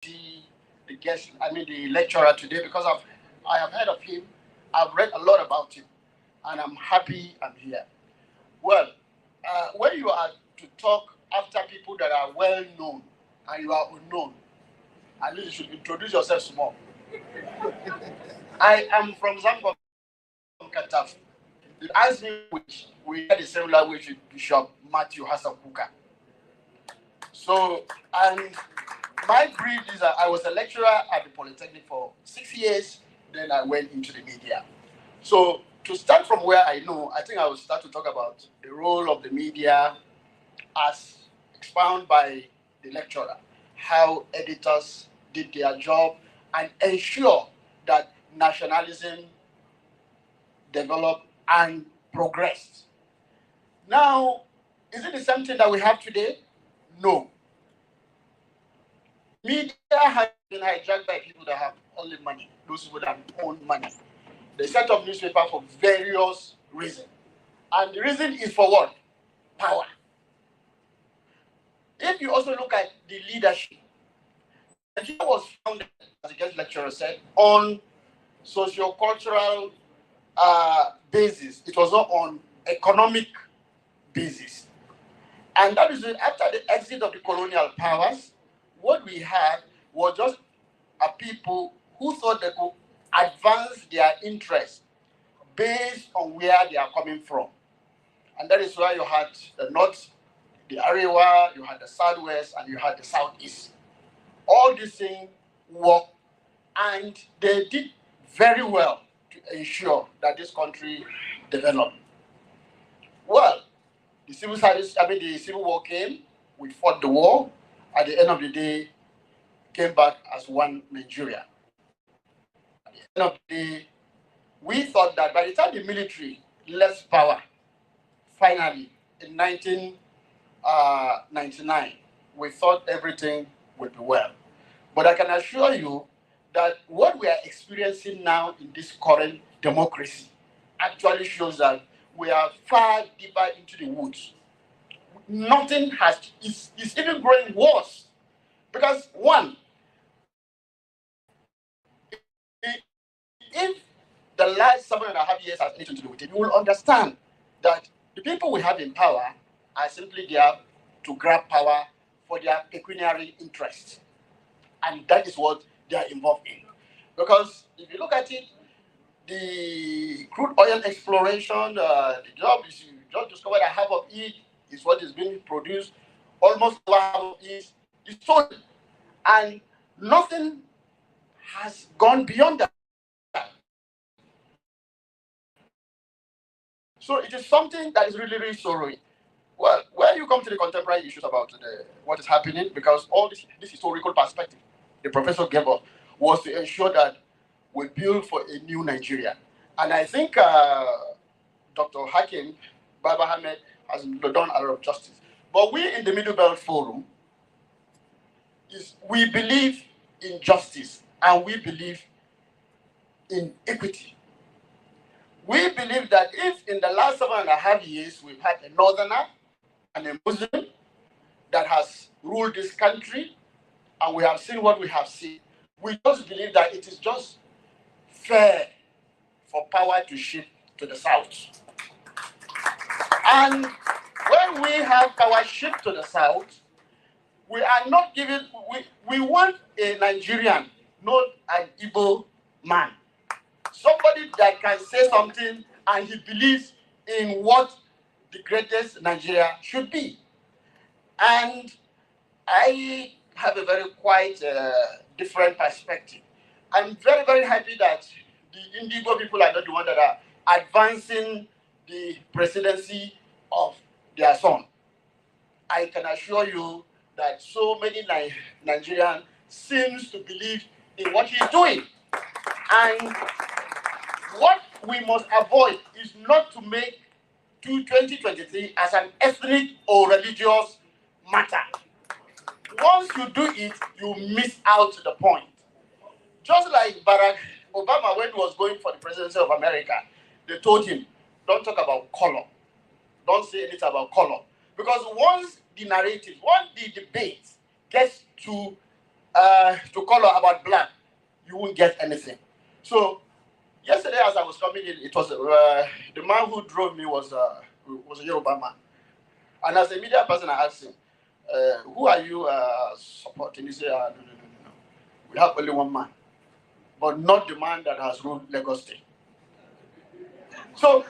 the guest, the lecturer today, because I have heard of him, I've read a lot about him, and I'm happy I'm here. Well, when you are to talk after people that are well known and you are unknown, at least you should introduce yourself small. I am from Zambia, Kataf. You ask me which we had the same language with Bishop Matthew Hassan Kuka. So, and my brief is that I was a lecturer at the Polytechnic for 6 years, then I went into the media. So, to start from where I know, I think I will start to talk about the role of the media as expounded by the lecturer, how editors did their job and ensure that nationalism developed and progressed. Now, is it the same thing that we have today? No. Media has been hijacked by people that have only money, those people that own money. They set up newspaper for various reasons. And the reason is for what? Power. If you also look at the leadership, Nigeria was founded, as the guest lecturer said, on socio-cultural basis. It was not on economic basis. And that is after the exit of the colonial powers, what we had was just a people who thought they could advance their interests based on where they are coming from. And that is why you had the north, the Arewa, you had the southwest, and you had the southeast. All these things worked, and they did very well to ensure that this country developed. Well, the the civil war came, we fought the war, at the end of the day, came back as one Nigeria. At the end of the day, we thought that by the time the military left power, finally, in 1999, we thought everything would be well. But I can assure you that what we are experiencing now in this current democracy actually shows that we are far deeper into the woods. Nothing is even growing worse. Because one, if the last 7.5 years has anything to do with it, you will understand that the people we have in power are simply there to grab power for their pecuniary interests. And that is what they are involved in. Because if you look at it, the crude oil exploration, the job is you just discover that half of it is what is being produced, almost half of it is sold. And nothing has gone beyond that. So it is something that is really, really sorrowing. Well, when you come to the contemporary issues about what is happening, because all this historical perspective the professor gave us was to ensure that we build for a new Nigeria. And I think Dr. Hakim Baba Ahmed has done a lot of justice. But we in the Middle Belt Forum, we believe in justice and we believe in equity. We believe that if in the last 7.5 years we've had a northerner and a Muslim that has ruled this country, and we have seen what we have seen, we just believe that it is just fair for power to shift to the south. And when we have power shift to the south, we are not giving, we want a Nigerian, not an Igbo man. Somebody that can say something and he believes in what the greatest Nigeria should be. And I have a very quite different perspective. I'm very, very happy that the Indigo people are not the ones that are advancing the presidency of their son. I can assure you that so many Nigerians seems to believe in what he's doing. And what we must avoid is not to make 2023 as an ethnic or religious matter. Once you do it, you miss out the point. Just like Barack Obama, when he was going for the presidency of America, they told him, don't talk about color. Don't say anything about color. Because once the narrative, once the debate gets to to color about black, you won't get anything. So yesterday, as I was coming in, it was the man who drove me was a Yoruba man, and as a media person, I asked him, "Who are you supporting?" He said, "No, no, no, no, no. We have only one man, but not the man that has ruled Lagos State." So,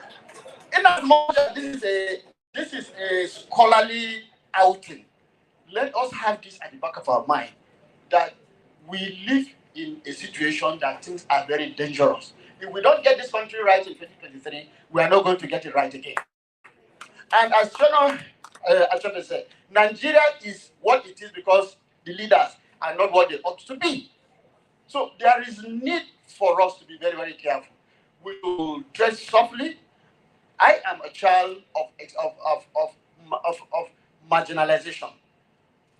in as much as this is a scholarly outing, let us have this at the back of our mind that we live in a situation that things are very dangerous. If we don't get this country right in 2023, we are not going to get it right again. And as Chono said, Nigeria is what it is because the leaders are not what they ought to be. So there is need for us to be very, very careful. We will dress softly. I am a child of marginalization.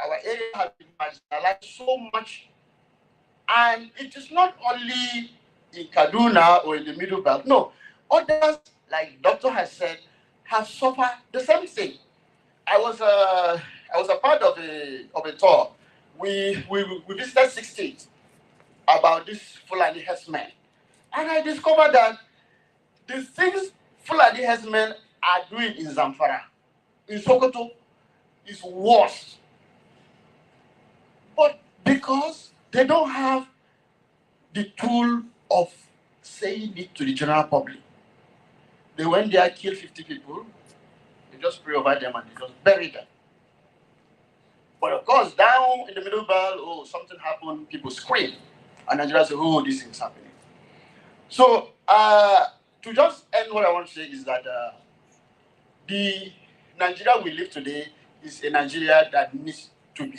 Our area has been marginalized so much, and it is not only in Kaduna or in the Middle Belt. No, others, like Doctor has said, have suffered the same thing. I was a part of a tour. We visited 6 states about this Fulani herdsmen, and I discovered that the things Fulani herdsmen are doing in Zamfara, in Sokoto, is worse. But because they don't have the tool of saying it to the general public, they went there, killed 50 people, they just pray over them and they just bury them. But of course, down in the middle belt, oh, something happened, people scream. And Nigeria say, oh, this thing's happening. So, to just end, what I want to say is that the Nigeria we live today is a Nigeria that needs to be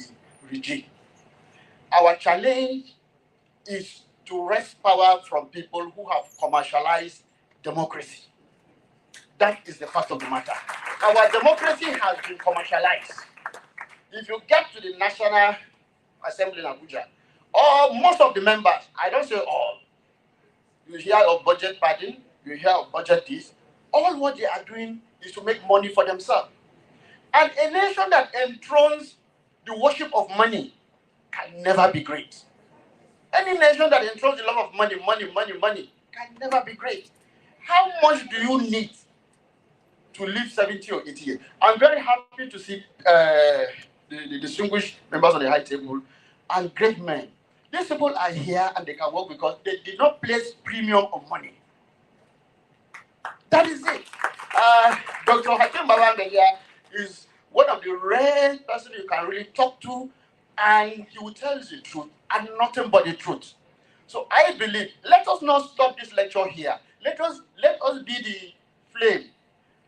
regained. Our challenge is to wrest power from people who have commercialized democracy. That is the fact of the matter. Our democracy has been commercialized. If you get to the National Assembly in Abuja, or most of the members, I don't say all, you hear of budget padding, you hear of budget this, all what they are doing is to make money for themselves. And a nation that enthrones the worship of money can never be great. Any nation that enthrones the love of money can never be great. How much do you need to live 70 or 80 years? I'm very happy to see the distinguished members on the high table and great men. These people are here and they can work because they did not place premium on money. That is it. Dr. Hakim Babanga here is one of the rare persons you can really talk to, and he will tell you the truth and nothing but the truth. So I believe, let us not stop this lecture here. Let us be the flame.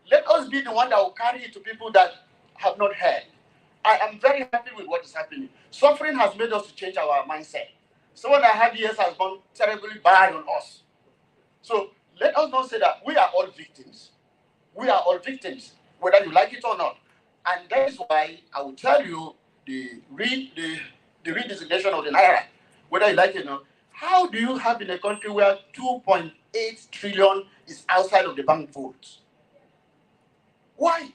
Let us be the one that will carry it to people that have not heard. I am very happy with what is happening. Suffering has made us to change our mindset. So what I have years has gone terribly bad on us. So let us not say that we are all victims. We are all victims, whether you like it or not. And that is why I will tell you the redesignation of the Naira, whether you like it or not. How do you have in a country where 2.8 trillion is outside of the bank vaults? Why?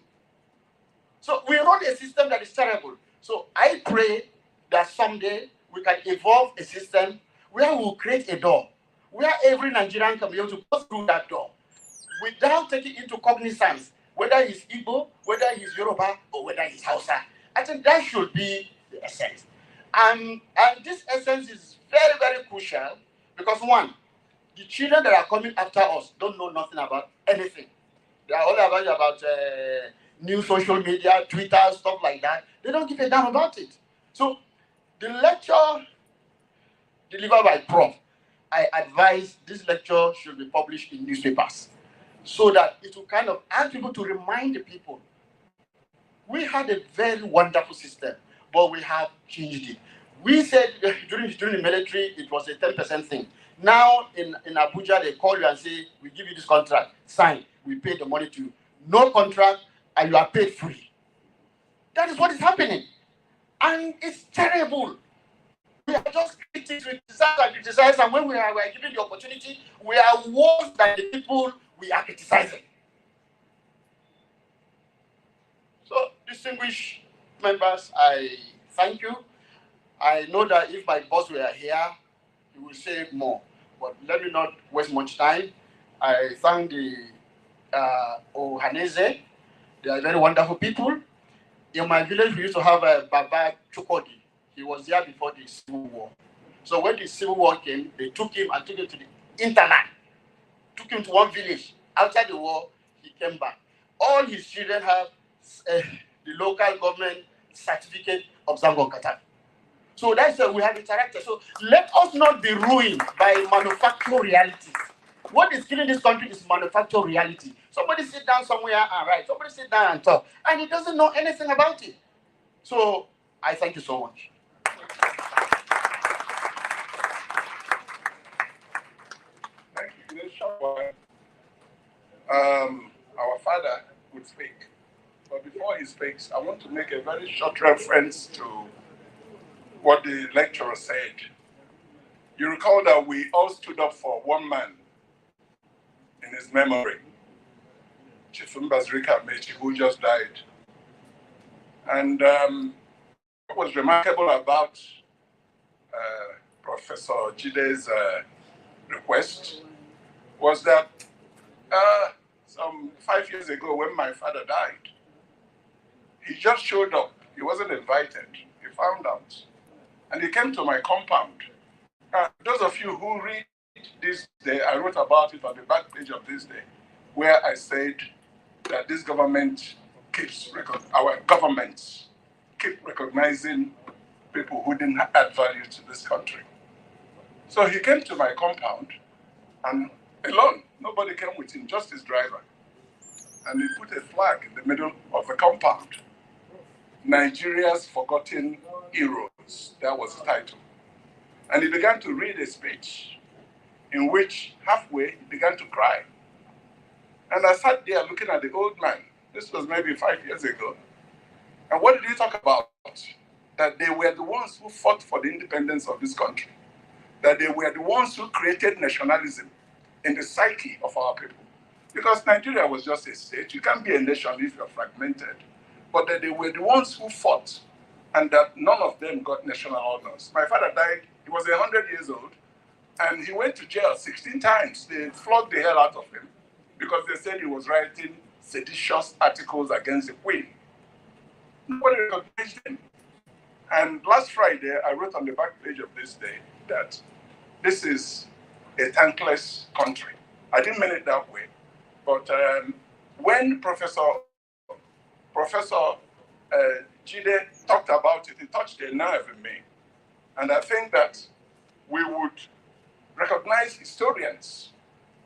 So we run a system that is terrible. So I pray that someday we can evolve a system where we will create a door, where every Nigerian can be able to go through that door without taking into cognizance whether he's Igbo, whether he's Yoruba, or whether he's Hausa. I think that should be the essence. And this essence is very, very crucial because, one, the children that are coming after us don't know nothing about anything. They are all about new social media, Twitter, stuff like that. They don't give a damn about it. So the lecture delivered by Prof, I advise this lecture should be published in newspapers so that it will kind of ask people to remind the people. We had a very wonderful system, but we have changed it. We said during the military, it was a 10% thing. Now in Abuja, they call you and say, we give you this contract, sign, we pay the money to you. No contract, and you are paid free. That is what is happening. And it's terrible. We are just criticize, and when we are given the opportunity, we are worse than the people we are criticizing. So, distinguished members, I thank you. I know that if my boss were here, he will say more. But let me not waste much time. I thank the Ohaneze. They are very wonderful people. In my village, we used to have a Baba Chukodi. He was there before the Civil War. So when the Civil War came, they took him and took him to the internat. Took him to one village. After the war, he came back. All his children have the local government certificate of Zango Qatar. So that's why we have interacted. So let us not be ruined by manufactured realities. What is killing this country is manufactured reality. Somebody sit down somewhere and write. Somebody sit down and talk. And he doesn't know anything about it. So I thank you so much. Thank you. In a short while, our father would speak. But before he speaks, I want to make a very short reference to what the lecturer said. You recall that we all stood up for one man in his memory, Chief Mbazrika Mechi, who just died. And what was remarkable about Professor Jide's request was that some 5 years ago when my father died, he just showed up. He wasn't invited. He found out. And he came to my compound. Those of you who read this day, I wrote about it on the back page of this day, where I said that this government our governments keep recognizing people who didn't add value to this country. So he came to my compound and alone, nobody came with him, just his driver. And he put a flag in the middle of the compound. Nigeria's Forgotten Heroes, that was the title. And he began to read a speech in which halfway he began to cry. And I sat there looking at the old man. This was maybe 5 years ago. And what did he talk about? That they were the ones who fought for the independence of this country. That they were the ones who created nationalism in the psyche of our people. Because Nigeria was just a state. You can't be a nation if you're fragmented. But that they were the ones who fought, and that none of them got national honors. My father died, he was 100 years old, and he went to jail 16 times. They flogged the hell out of him because they said he was writing seditious articles against the Queen. Nobody recognized him. And last Friday, I wrote on the back page of this day that this is a thankless country. I didn't mean it that way. But when Professor Jide talked about it, it touched a nerve in me. And I think that we would recognize historians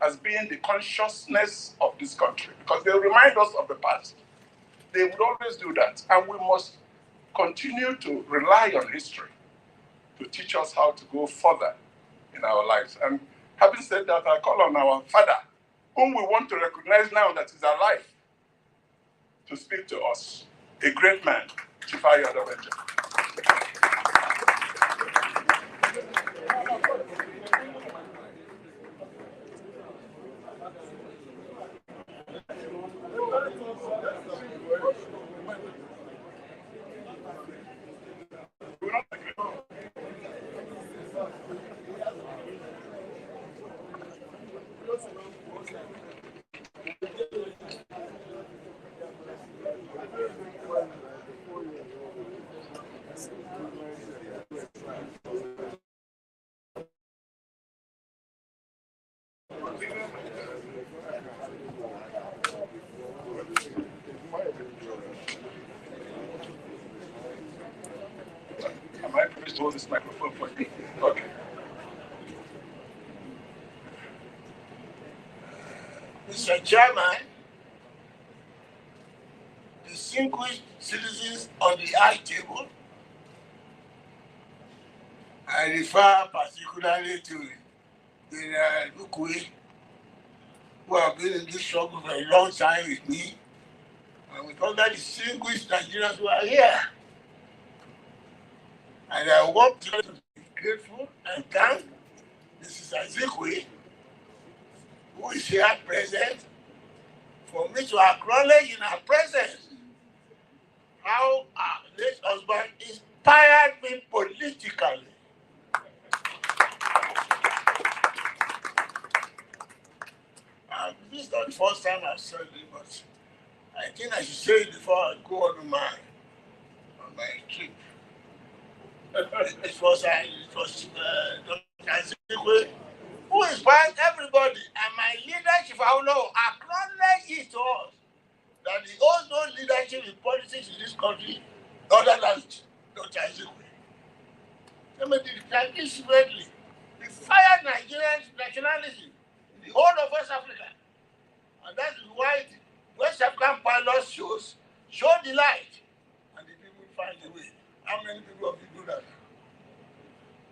as being the consciousness of this country because they remind us of the past. They would always do that. And we must continue to rely on history to teach us how to go further in our lives. And having said that, I call on our father, whom we want to recognize now that is alive, to speak to us. A great man, Chief Njenje. Am I supposed to hold this microphone for me? Okay. Mr. Chairman, distinguished citizens on the high table, I refer particularly to General Lukwe, who have been in this struggle for a long time with me, and with other distinguished Nigerians who are here. And I want to be grateful and thank Mrs. Azikwe, who is here present, for me to acknowledge in her presence how our late husband is inspired me politically. And this is not the first time I've said it, but I think I should say it before I go on my trip. It was Dr. Zikwe, who inspired everybody, and my leadership, I will know, acknowledge it to us, that the owes no leadership in politics in this country other than Dr. Zikwe. Somebody traditionally, we fired Nigerian nationalism in the whole of West Africa. And that is why the West African pilot shows show the light, and the people find the way. How many people have you do that?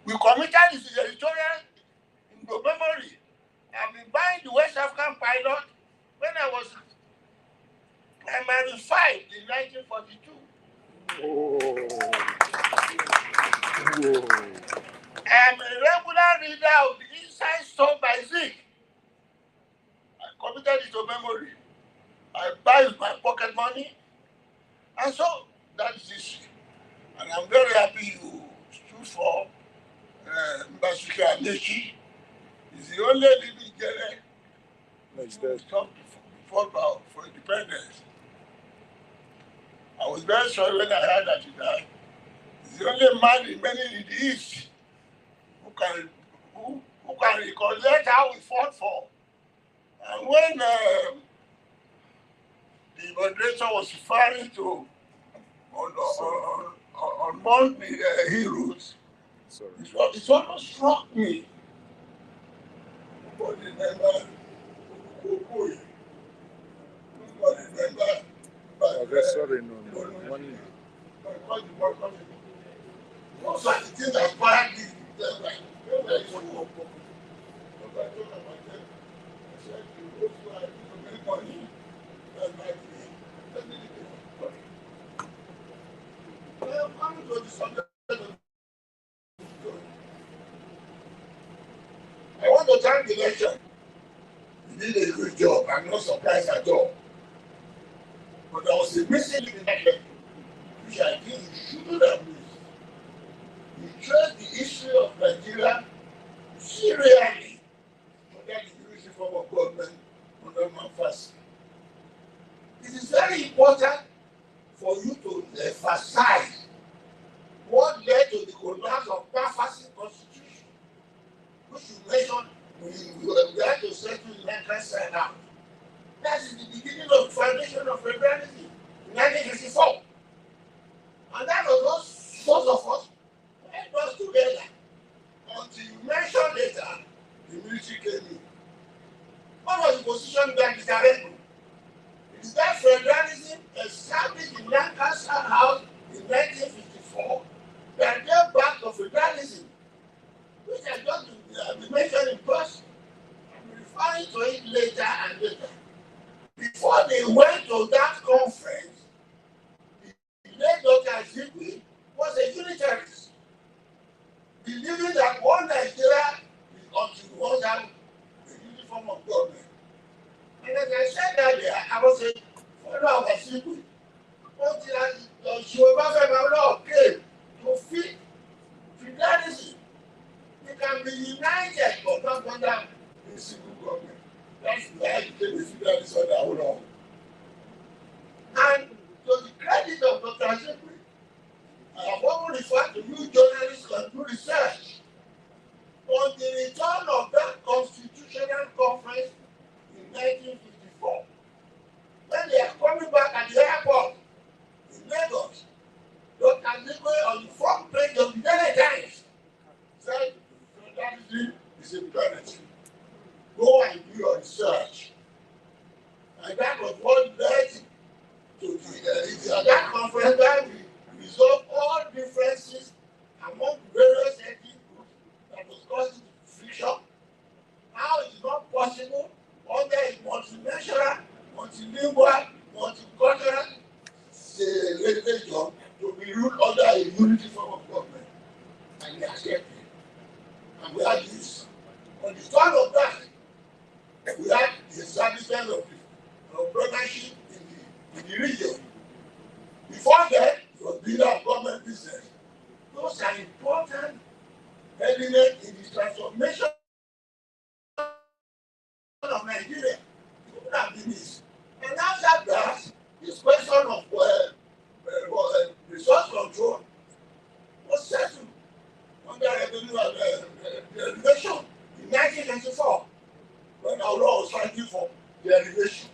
We committed this editorial in the memory. I've been buying the West African pilot when I was primary 5 in 1942. I'm a regular reader of the Inside Store by Zik. I committed it to memory. I buy with my pocket money. And so, that is history. And I'm very happy you stood for Mbasuke Amechi. He's the only living general who stopped for independence. I was very sorry when I heard that he died. He's the only man in the East who can recollect how we fought for. And when the moderator was referring to among the heroes, it almost struck me. Nobody remember Okoye. Nobody remember. Sorry, no. One. Those are the things that inspired me. I want to thank the nation. You did a good job. I'm not surprised at all. But there was a missing link in that letter, which I think you shouldn't have missed. You trace the history of Nigeria serially under the unity form of government under Manfasi. It is very important for you to emphasize what led to the collapse of Manfasi constitution, which you mentioned we had to settle in 1979. That is the beginning of the foundation of federalism in 1954. And that was what most of us held us together until you mentioned later the military came in. What was the position that is arrangement? It is that federalism established in Lancaster House in 1954 that gave back to federalism, which I just mentioned in person. I'm referring to it later and later. Before they went to that conference, the late Dr. Zikwe was a unitarist, believing that one Nigeria is until we want to have a unity form of government. And as I said earlier, I was a follower of Zikwe. Until she came to fit federalism. We can be united but not under a single government. That's why I became a federalist on our own. And to the credit of Dr. Zikwe, I have often referred to you journalists and do research on the return of that constitutional conference in 1954. When they are coming back at the airport in Lagos, Dr. Zikwe on the front page of the Daily Times said, federalism is imperative. Go and do your research. And that was what led to that conference where we resolved all differences among various ethnic groups that was causing friction. How it is not possible under a multinational, multilingual, multicultural religion to be ruled under a unity form of government. And we accepted. And we had this. On the turn of that, we had the establishment of brothership in the region. Before that, it was being a government business. those are important elements in the transformation of Nigeria. It would have been this. And after that, this question of resource control was settled under revenue derivation in 1994 when our law was fighting for derivation.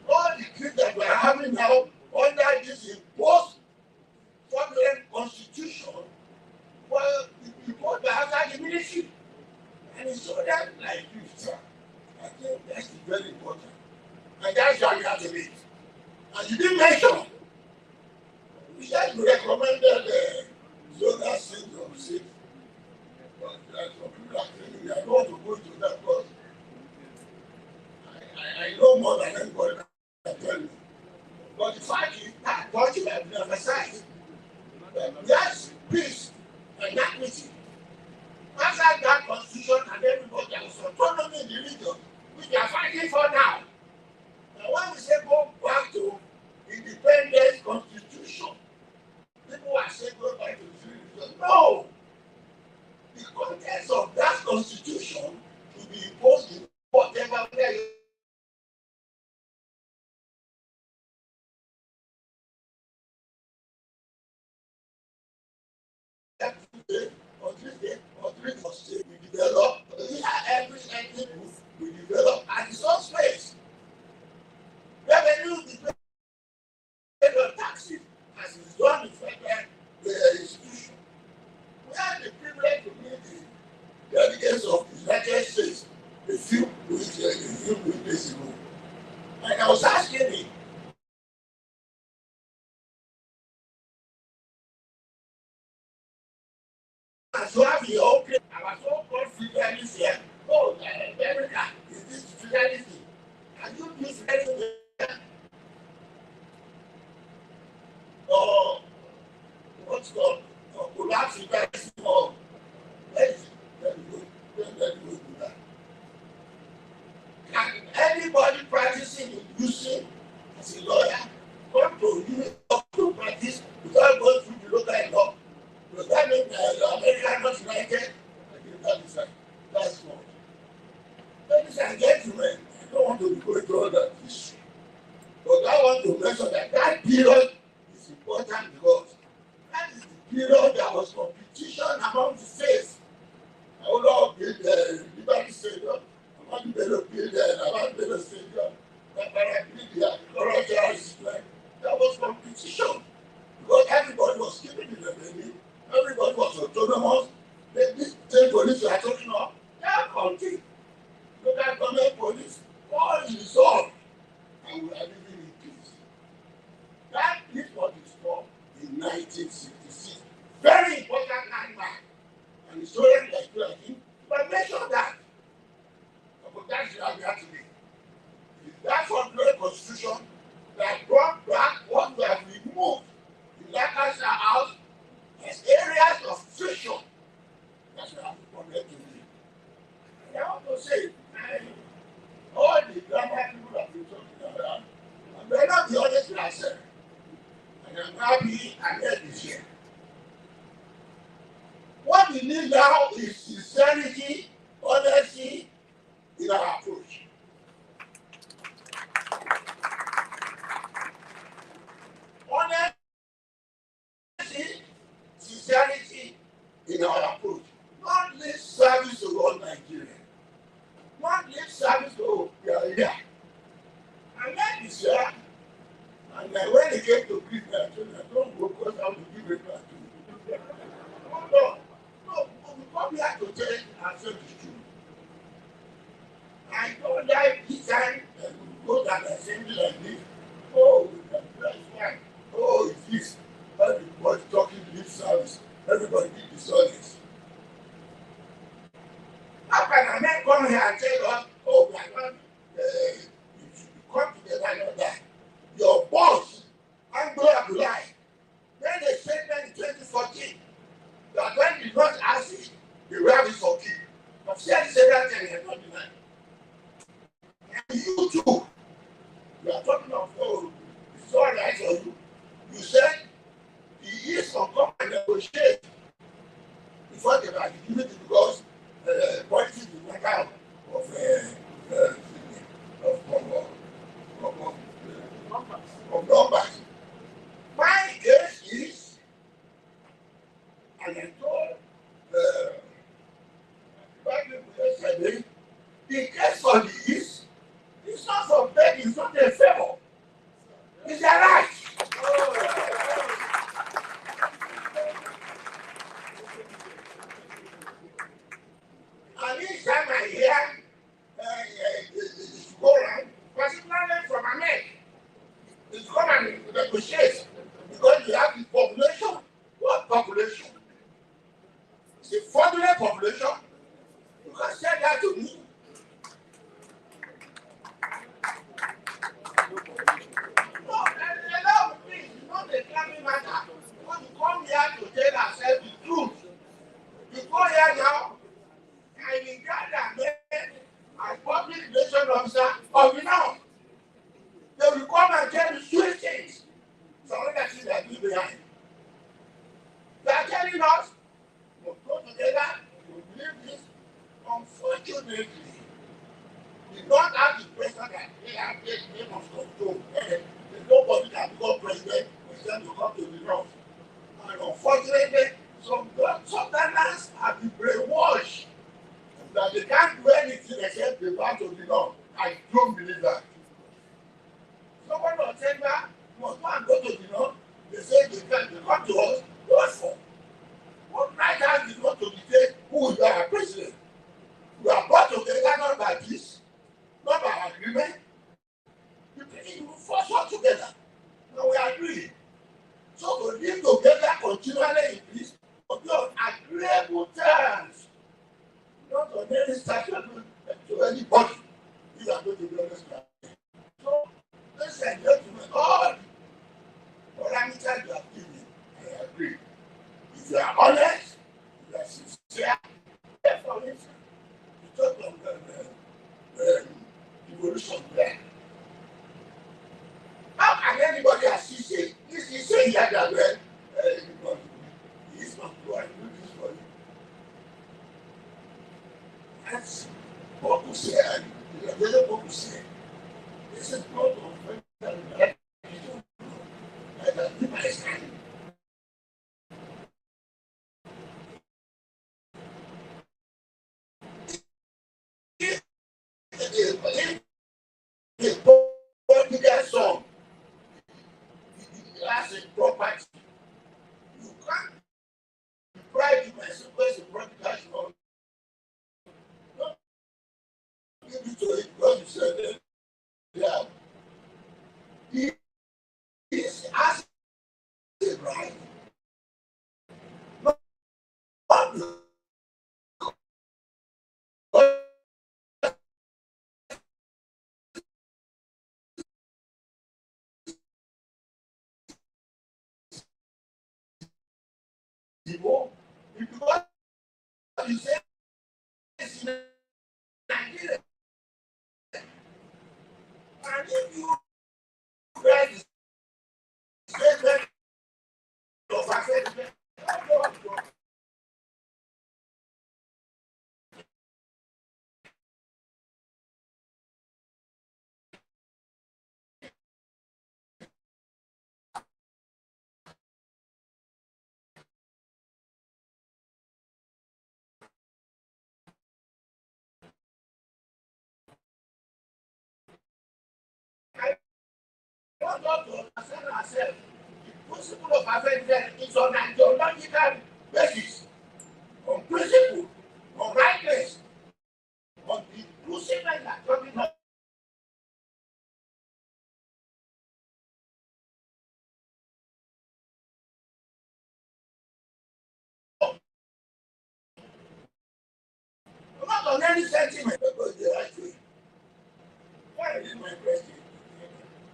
All the things that we are having now under this imposed foreign constitution were imposed by outside the military. And it's so that like this. I think that's very important. And that's why we have to live. And you didn't mention, we just recommended zonal syndrome 6. But some people are telling me I don't want to go into that because I know more than anybody can tell me. But the fact is that what you have emphasized, that's peace and equity. Outside that constitution and everybody there was autonomy in the region, which we are fighting for now. And when we say go back to independent constitution, people are saying go back to the region. No! The contents of that constitution should be imposed in whatever way. Or three state we develop, every ethnic group we develop at its own space. Revenue depends on taxes as is done in federal institution. We have the privilege to meet the delegates of the United States a few weeks ago. And I was asking him, as you have your own place, our so-called federalism here, oh, America, is this federalism? Can you do federalism or what's called collapse federalism or let me go do that. Can anybody practicing using as a lawyer come to you to practice without going through the local law? Does that mean America not united? That's not. Ladies and gentlemen, I don't want to be going through all that history. But I want to mention that period is important because that is the period that was competition among the states. I will not build the Liberty Stadium, I want to build I want to build a stadium, that was competition. Because everybody was keeping the revenue, everybody was autonomous. This state police we are talking about, they are counting. Local government police, all resolved, and we are living in peace. That is what is called in 1966. Very important landmark. And historians like you and him, but mention that. But that's how we have to be. That's what the constitution that brought back what we have removed in Lancaster House as areas of friction. That's what I have to connect to me. And I want to say, all the grammar people have been talking about, and may not be honest with myself. And I'm happy and head is here. What we need now is sincerity, honesty in our approach. Honesty, sincerity in our approach. Not lip service to all Nigeria. Not lip service to here. And that is here. And when it came to Christmas, I told him, don't go because I will give it back to you. No, we come here to tell ourselves the truth. I don't like this time that we go to an assembly like this. Oh, we can dress fine. Oh, it's this. Everybody talking lip service. Everybody be dishonest. How can a man come here and tell us, oh, we are not, you should come together and all that? Your boss, Anglo Abdullahi, made a statement in 2014 that when the North asked it, the rabbi for king. But said that and he has not denied. And you too, you are talking of, oh, it's all right for you. You said he is to come and negotiate the case for the East, it's not for begging, it's not a favor. It's a right. And each time I hear it's go around, particularly from America, it's come and negotiate because you have the population. What population? It's a fraudulent population. You can say that to me. No, there's a lot of things. It's not a clapping matter. When you come here to tell ourselves the truth, you go here now, and in Ghana, as public relation officer of the North, they will come and tell you sweet things. Some other things they are doing behind. They are telling us, we'll go together, we'll believe this. Unfortunately, we don't have the president that they have they must control. There's nobody that become president with them to come to the North. And unfortunately, some Southerners have been brainwashed that they can't do anything except they back to the North. I don't believe that. Someone will tell that must go and go to the North. They say they come to us. What for? What right has the North to dictate who will be our president? We are brought together not by peace, not by agreement. You force us together. Now we agree. So to live together continually in peace, but on agreeable terms, not on any statute to anybody. These are going to be honest. So, ladies and gentlemen, all parameters you have given, I agree. If you are honest, if you are sincere, for instance, you talk of the evolution plan. How can anybody assist it? This is saying that he is not going to do this for you. That's what we say, and the other what we say. This is not offensive that I give my stand. The political song, that's a property. You can't deprive the person because the political song. Don't give it to it because you said that. Yeah. He is asking the right. Because you say it's in Nigeria. And if you read the statement of affairs, I want to understand ourselves. The principle of affairs is on an ideological basis, on principle, on rightness, on the inclusiveness that talking about. Not on any sentiment because the right way. Why is my question?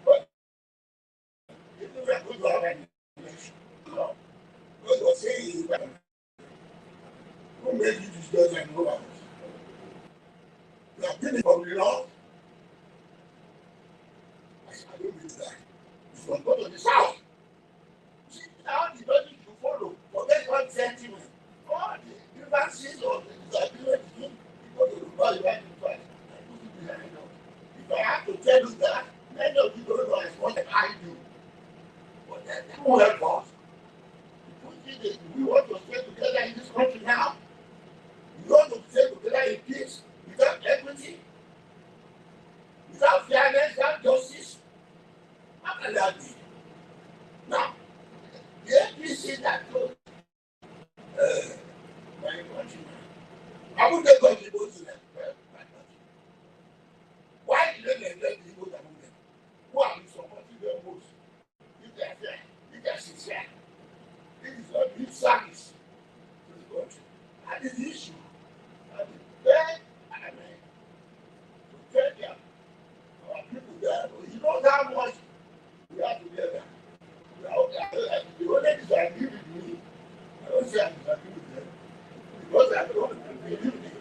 But if we are going to have an election, God was saying, who made you discuss and know about? You have been from the North. I don't believe that. You can go to the South. See, now the logic you follow, forget one sentiment. All the differences of the disagreement between people to the body right to fight. I put it behind us. If I have to tell you that, many of you don't know as much as I do. But then they will help us. We want to stay together in this country now. We want to stay together in peace. equality, without fairness, without justice, how can that be? Now, the APC that told my countrymen, I would not go to the vote to them. Why did they neglect the vote among them? Who are we supporting them most? If they are fair, if they are sincere, this is not good service to the country. That is the issue. And then, I mean, to tell them, our people there, you know how much we are together. We are okay. The only disagree with me, I don't say I disagree with them, because I don't believe in it.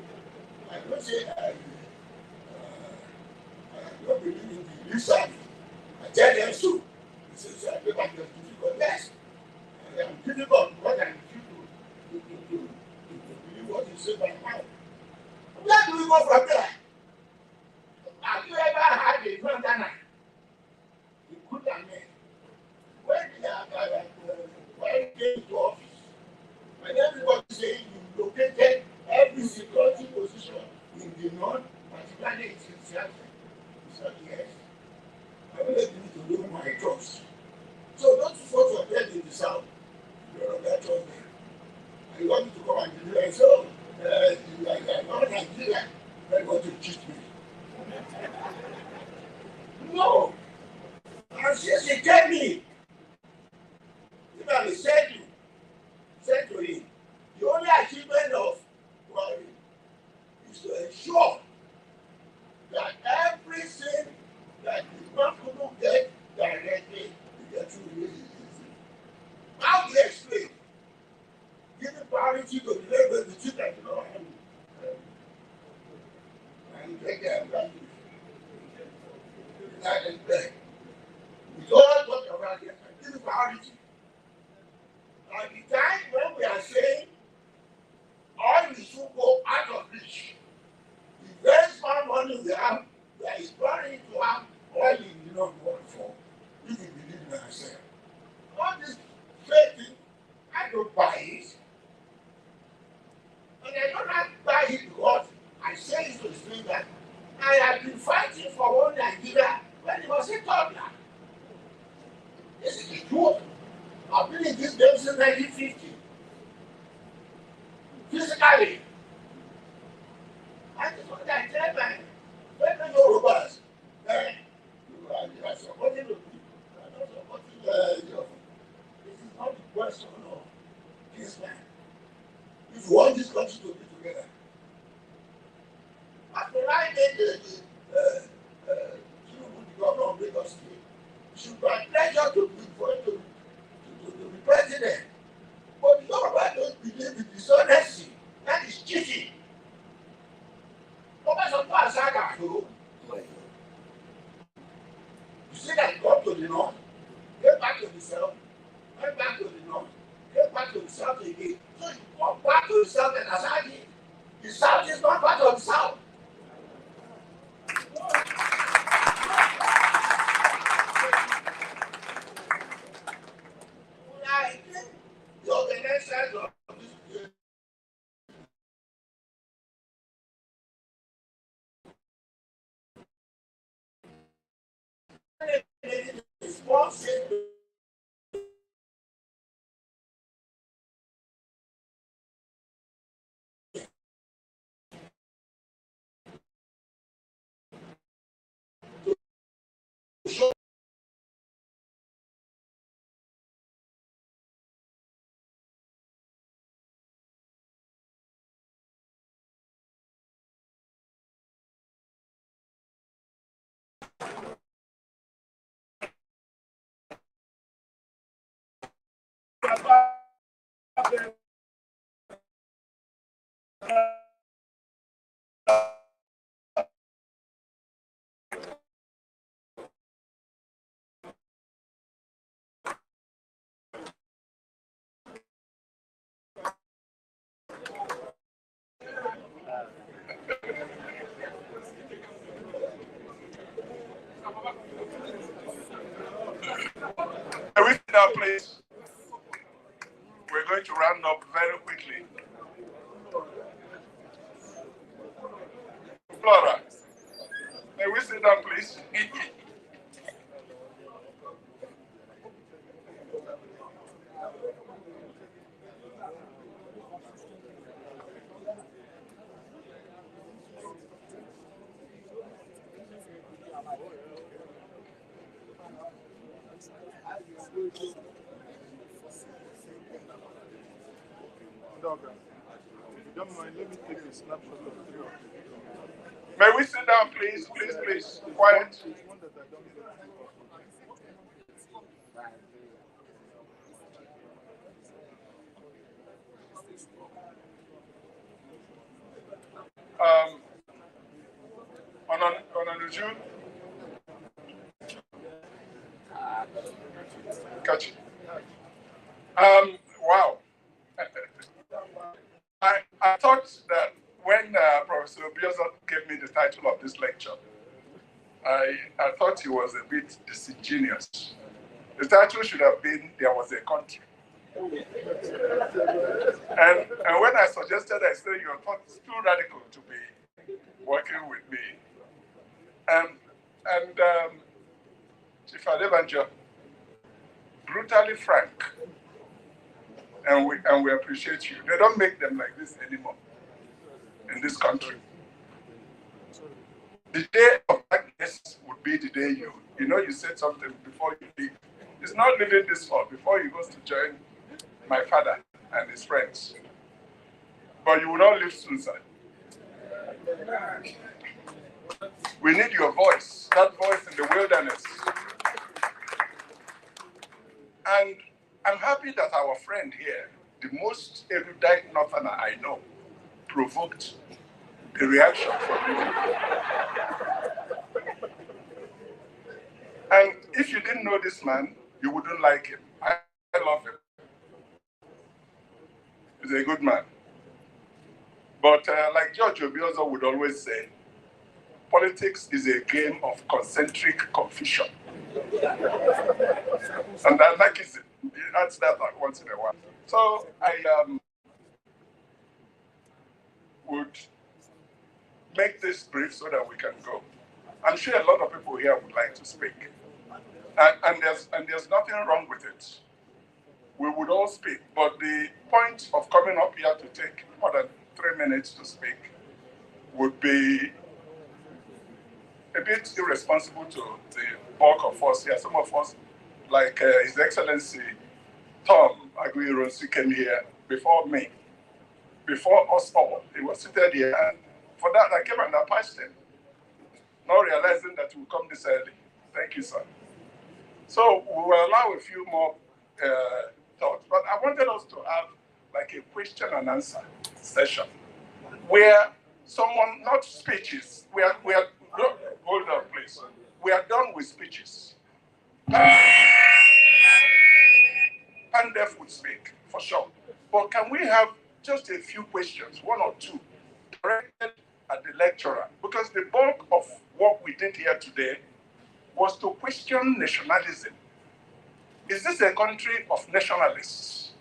I don't say I don't believe in the new service. I tell them so. They say, I think I'm just difficult. Yes, I am difficult because I refuse to believe what you say by mouth. Where do we go from there? Have you ever had a Ghana? You could have made. When they came to office, when everybody saying you located every security position in the north, particularly in Seattle, he said yes. I will let you to know my trust. So don't vote for them in the south. You are that trust there. And you want me to come and deliver and say, oh, you are not Nigeria, but you want to cheat me. No. And since he gave me, if I said to him, the only achievement of Buhari is to ensure that everything that the man couldn't get directly, you get through the agency. How do you explain? Giving priority to the labor, the children, you know, and take their advantage. And with all what around here, giving priority. At the time when we are saying oil is to go out of reach, the very small money we have, we are exploring to have oil in the North World for, if you believe in ourselves. All this fake thing, I don't buy it. And I don't have to buy it because I say it to say that I have been fighting for one Nigeria when it was a toddler. This is the truth. I've been in this game since 1950. Physically. I just want to tell my fellow Yorubas, you are supporting the people. You are not supporting your. This is not the question of this man. If you want this country to be together, after I made the governor of Lagos State, it should be a pleasure to be for him to be president. But the Yoruba don't believe in dishonesty. That is cheating. You see that he come to the north, get back to the south, went back to the north, get back to the south again. So you come back to the south and Asagi. The south is not part of the south. I think the organizers of this responsible to show now, please. We're going to round up very quickly. Flora. sit down, please? Dogger, if you don't mind, let me take a snapshot of three of you. May we sit down, please? Please, please. Quiet. There's one that I don't get. On June. Catch it. Wow. I thought that when Professor Obioza gave me the title of this lecture, I thought he was a bit disingenuous. The title should have been "There Was a Country." And when I suggested, I said, "You are too radical to be working with me." Chief Adebanjo, brutally frank, and we appreciate you. They don't make them like this anymore in this country. The day of darkness would be the day you said something before you leave. It's not leaving this hall before he goes to join my father and his friends. But you will not leave soon, sir. We need your voice, that voice in the wilderness. And I'm happy that our friend here, the most erudite northerner I know, provoked the reaction from you. And if you didn't know this man, you wouldn't like him. I love him. He's a good man. But like George Obioza would always say, politics is a game of concentric confusion. And I like it. He adds that once in a while. So I would make this brief so that we can go. I'm sure a lot of people here would like to speak. And there's nothing wrong with it. We would all speak, but the point of coming up here to take more than 3 minutes to speak would be a bit irresponsible to the bulk of us here. Some of us, like His Excellency Tom Aguiyi-Ironsi, came here before me, before us all. He was seated here, and for that I came and I passed him, not realizing that we would come this early. Thank you, sir. So we will allow a few more thoughts, but I wanted us to have like a question and answer session where someone, not speeches, we are hold on please. We are done with speeches. Pandef would speak, for sure. But can we have just a few questions, one or two, directed at the lecturer? Because the bulk of what we did here today was to question nationalism. Is this a country of nationalists?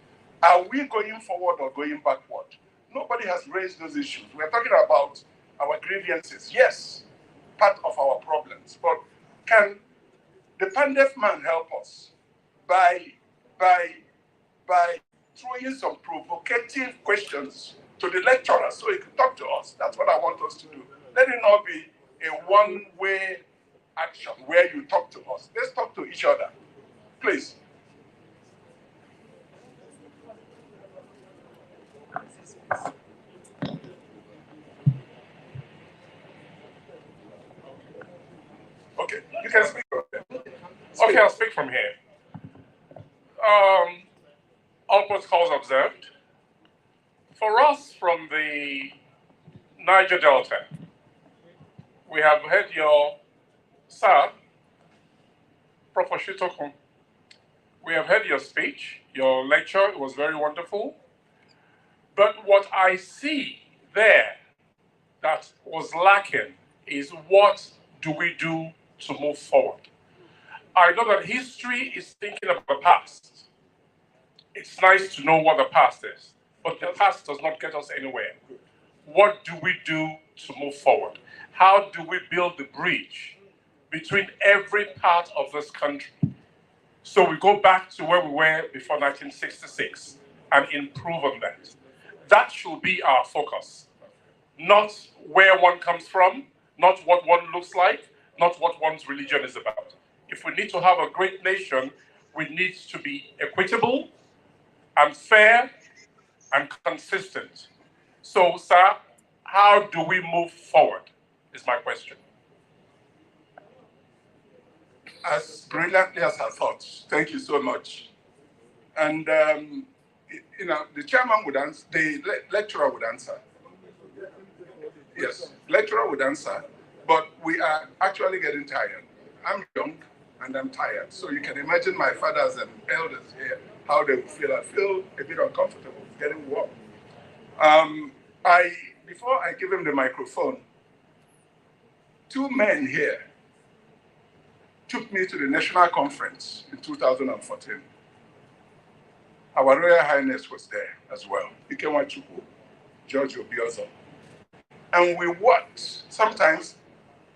Are we going forward or going backward? Nobody has raised those issues. We're talking about our grievances. Yes, part of our problems. But can the Pandef man help us by throwing some provocative questions to the lecturer so he can talk to us? That's what I want us to do. Let it not be a one-way action where you talk to us. Let's talk to each other. Please. Okay, you can speak. Okay, I'll speak from here. All protocols observed. For us from the Niger Delta, we have heard your sir, Prof. Shitokun. We have heard your speech, your lecture. It was very wonderful. But what I see there that was lacking is what do we do to move forward? I know that history is thinking about the past. It's nice to know what the past is, but the past does not get us anywhere. What do we do to move forward? How do we build the bridge between every part of this country. So we go back to where we were before 1966 and improve on that. That should be our focus, not where one comes from, not what one looks like, not what one's religion is about. If we need to have a great nation, we need to be equitable and fair and consistent. So, sir, how do we move forward, is my question. As brilliantly as I thought. Thank you so much. And, the chairman would answer, the lecturer would answer. Yes, lecturer would answer, but we are actually getting tired. I'm young and I'm tired. So you can imagine my fathers and elders here, how they would feel. I feel a bit uncomfortable, it's getting warm. Before I give him the microphone, two men here took me to the national conference in 2014. Our Royal Highness was there as well, Ikemwachukwu, George Obiozo. And we worked sometimes,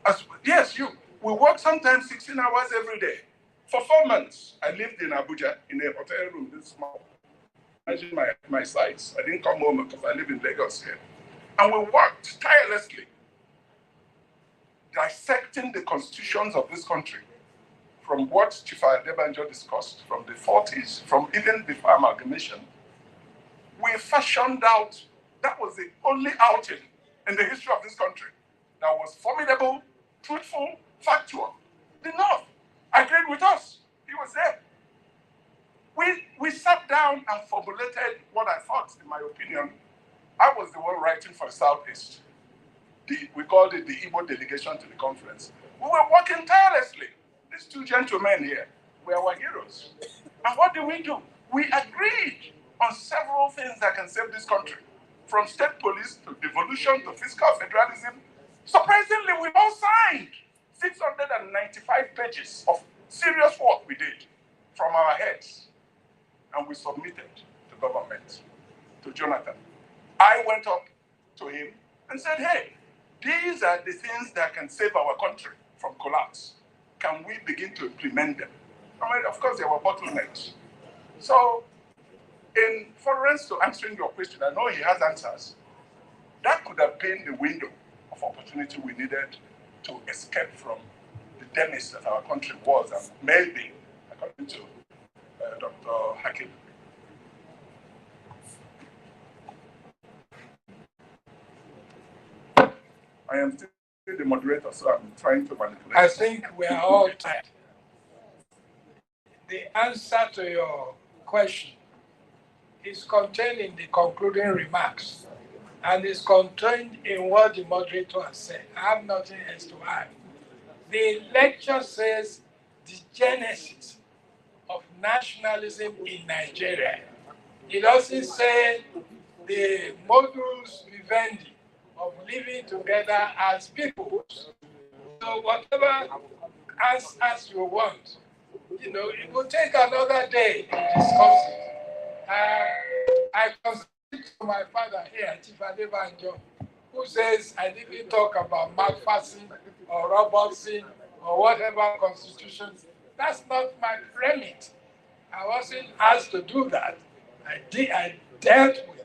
we worked sometimes 16 hours every day. For 4 months, I lived in Abuja in a hotel room this small. Imagine my size. I didn't come home because I live in Lagos here. And we worked tirelessly, dissecting the constitutions of this country, from what Chief Adebanjo discussed, from the 40s, from even before amalgamation. We fashioned out, that was the only outing in the history of this country that was formidable, truthful, factual. The North agreed with us. He was there. We sat down and formulated what I thought, in my opinion, I was the one writing for the Southeast. We called it the Igbo delegation to the conference. We were working tirelessly. These two gentlemen here were our heroes. And what do? We agreed on several things that can save this country, from state police to devolution to fiscal federalism. Surprisingly, we all signed 695 pages of serious work we did from our heads, and we submitted to government, to Jonathan. I went up to him and said, hey, these are the things that can save our country from collapse. Can we begin to implement them? I mean, of course, there were bottlenecks. So, in reference to answering your question, I know he has answers. That could have been the window of opportunity we needed to escape from the demise that our country was and may be, according to Dr. Hakim. I am still the moderator, so I'm trying to manipulate. I think we are all tired. The answer to your question is contained in the concluding remarks and is contained in what the moderator has said. I have nothing else to add. The lecture says the genesis of nationalism in Nigeria. It doesn't say the modus vivendi of living together as peoples. So whatever answers you want, it will take another day to discuss it. I consider to my father here, Chief Adebanjo, who says I didn't talk about Macpherson or Robertson or whatever constitutions. That's not my remit. I wasn't asked to do that. I dealt with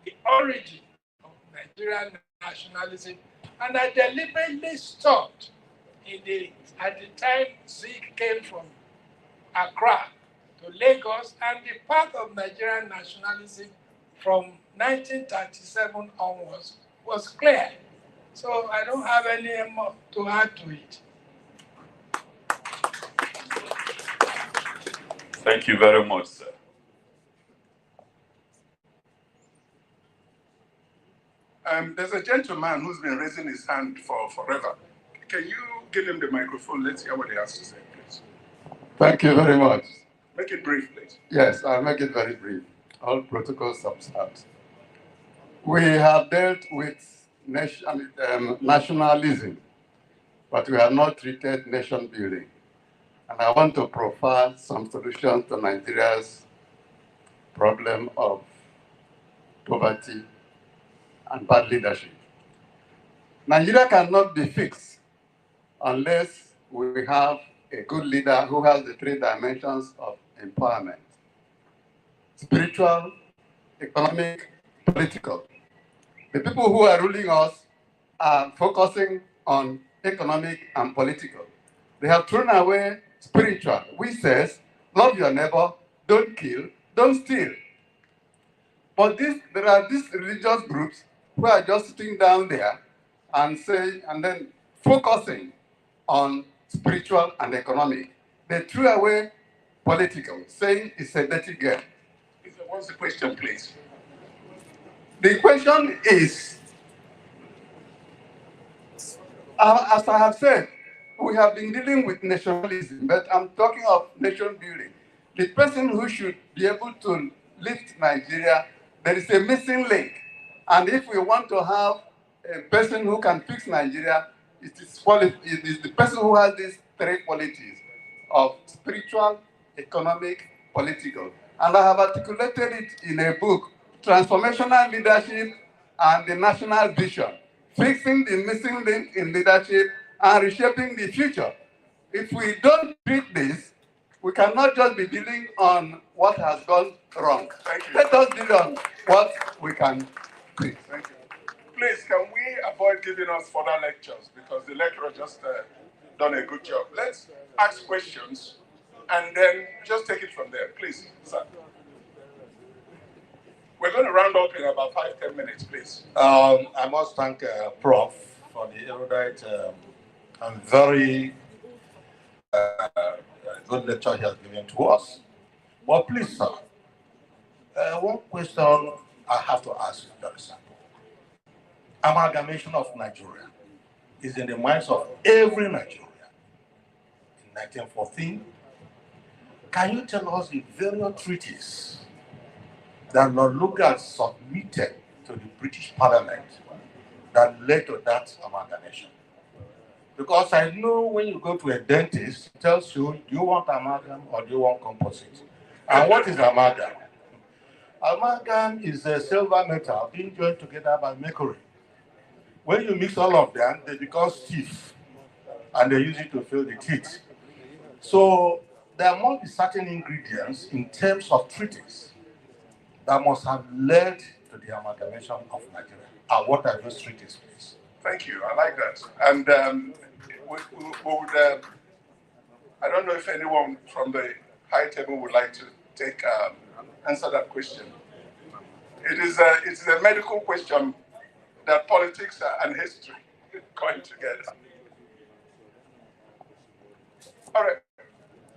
the origin of Nigerian nationalism, and I deliberately stopped at the time Zeke came from Accra to Lagos, and the path of Nigerian nationalism from 1937 onwards was clear. So I don't have any more to add to it. Thank you very much, sir. There's a gentleman who's been raising his hand for forever. Can you give him the microphone? Let's hear what he has to say, please. Thank you very much. Make it brief, please. Yes, I'll make it very brief. All protocols observed. We have dealt with nationalism, but we have not treated nation building. And I want to profile some solutions to Nigeria's problem of poverty and bad leadership. Nigeria cannot be fixed unless we have a good leader who has the three dimensions of empowerment: spiritual, economic, political. The people who are ruling us are focusing on economic and political. They have thrown away spiritual, which says, love your neighbor, don't kill, don't steal. But there are these religious groups who are just sitting down there and then focusing on spiritual and economic. They threw away political, saying it's a dirty game. What's the question, please? The question is, as I have said, we have been dealing with nationalism, but I'm talking of nation building. The person who should be able to lift Nigeria, there is a missing link. And if we want to have a person who can fix Nigeria, it is the person who has these three qualities of spiritual, economic, political. And I have articulated it in a book, Transformational Leadership and the National Vision, fixing the missing link in leadership and reshaping the future. If we don't treat this, we cannot just be dealing on what has gone wrong. Let us deal on what we can fix. Thank you. Please, can we avoid giving us further lectures because the lecturer just done a good job. Let's ask questions and then just take it from there. Please, sir. We're going to round up in about 5-10 minutes, please. I must thank Prof for the erudite and very good lecture he has given to us. Well, please, sir, one question I have to ask is very simple. Amalgamation of Nigeria is in the minds of every Nigerian. In 1914, can you tell us the various treaties that Lord Lugard submitted to the British Parliament that led to that amalgamation? Because I know when you go to a dentist, it tells you, do you want amalgam or do you want composite? And what is amalgam? Amalgam is a silver metal being joined together by mercury. When you mix all of them, they become stiff, and they use it to fill the teeth. So there must be certain ingredients in terms of treaties that must have led to the amalgamation of Nigeria. And what are those treaties, please? Thank you. I like that. And we would, I don't know if anyone from the high table would like to take answer that question. It's a medical question that politics and history going together. All right.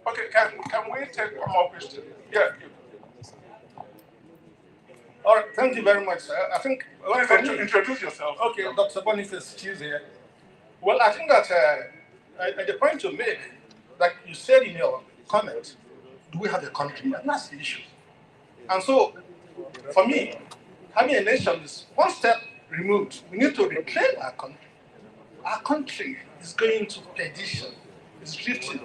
Okay, can we take one more question? Yeah. All right, thank you very much, sir. I think... Introduce yourself. Okay, Dr. Boniface Chize here. Well, I think that the point you make, like you said in your comment, do we have a country? And that's the issue. And so, for me, having a nation is one step removed. We need to reclaim our country. Our country is going to perdition. It's drifting.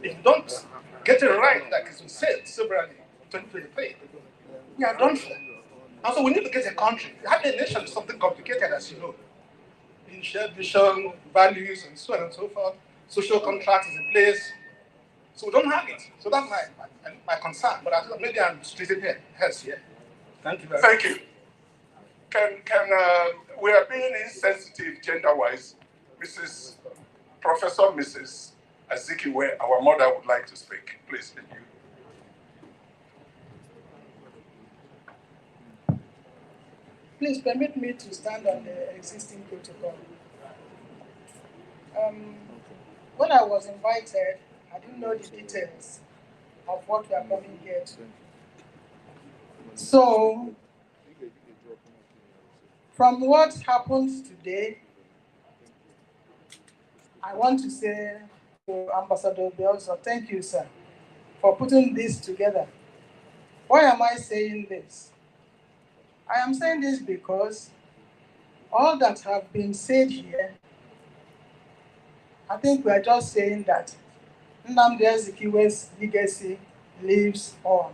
If you don't get it right, like it's been said severally, 2023, we are done for. And so we need to get a country. Having a nation is something complicated, as you know. In shared vision, values, and so on and so forth. Social contract is in place. So we don't have it. So that's my concern. But I think maybe I'm splitting hairs here. Thank you very much. Thank you. Can we are being insensitive gender-wise. Professor Mrs. Azikiwe, our mother, would like to speak. Please, thank you. Please permit me to stand on the existing protocol. When I was invited, I didn't know the details of what we are coming here to. So, from what happened today, I want to say to Ambassador Bielsa, thank you, sir, for putting this together. Why am I saying this? I am saying this because all that have been said here, I think we are just saying that Nnamdi Azikiwe's legacy lives on.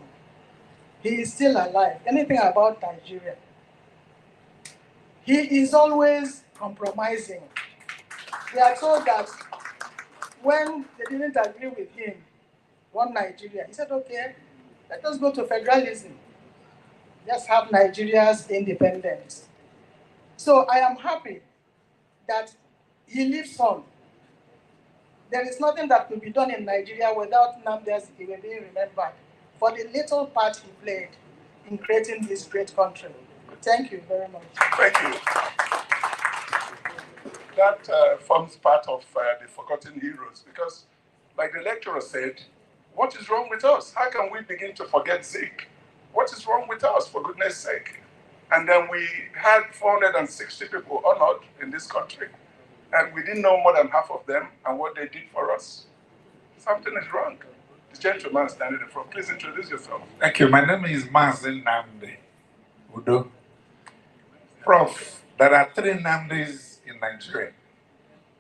He is still alive. Anything about Nigeria? He is always compromising. We are told that when they didn't agree with him, one Nigeria, he said, okay, let us go to federalism. Let's have Nigeria's independence. So I am happy that he lives on. There is nothing that could be done in Nigeria without Nnamdi Azikiwe being remembered for the little part he played in creating this great country. Thank you very much. Thank you. That forms part of the forgotten heroes because, like the lecturer said, what is wrong with us? How can we begin to forget Zik? What is wrong with us, for goodness sake? And then we had 460 people honored in this country, and we didn't know more than half of them and what they did for us. Something is wrong. The gentleman standing in front, please introduce yourself. Thank you. My name is Mazin Namde Udo. Prof, there are three Namdes in Nigeria.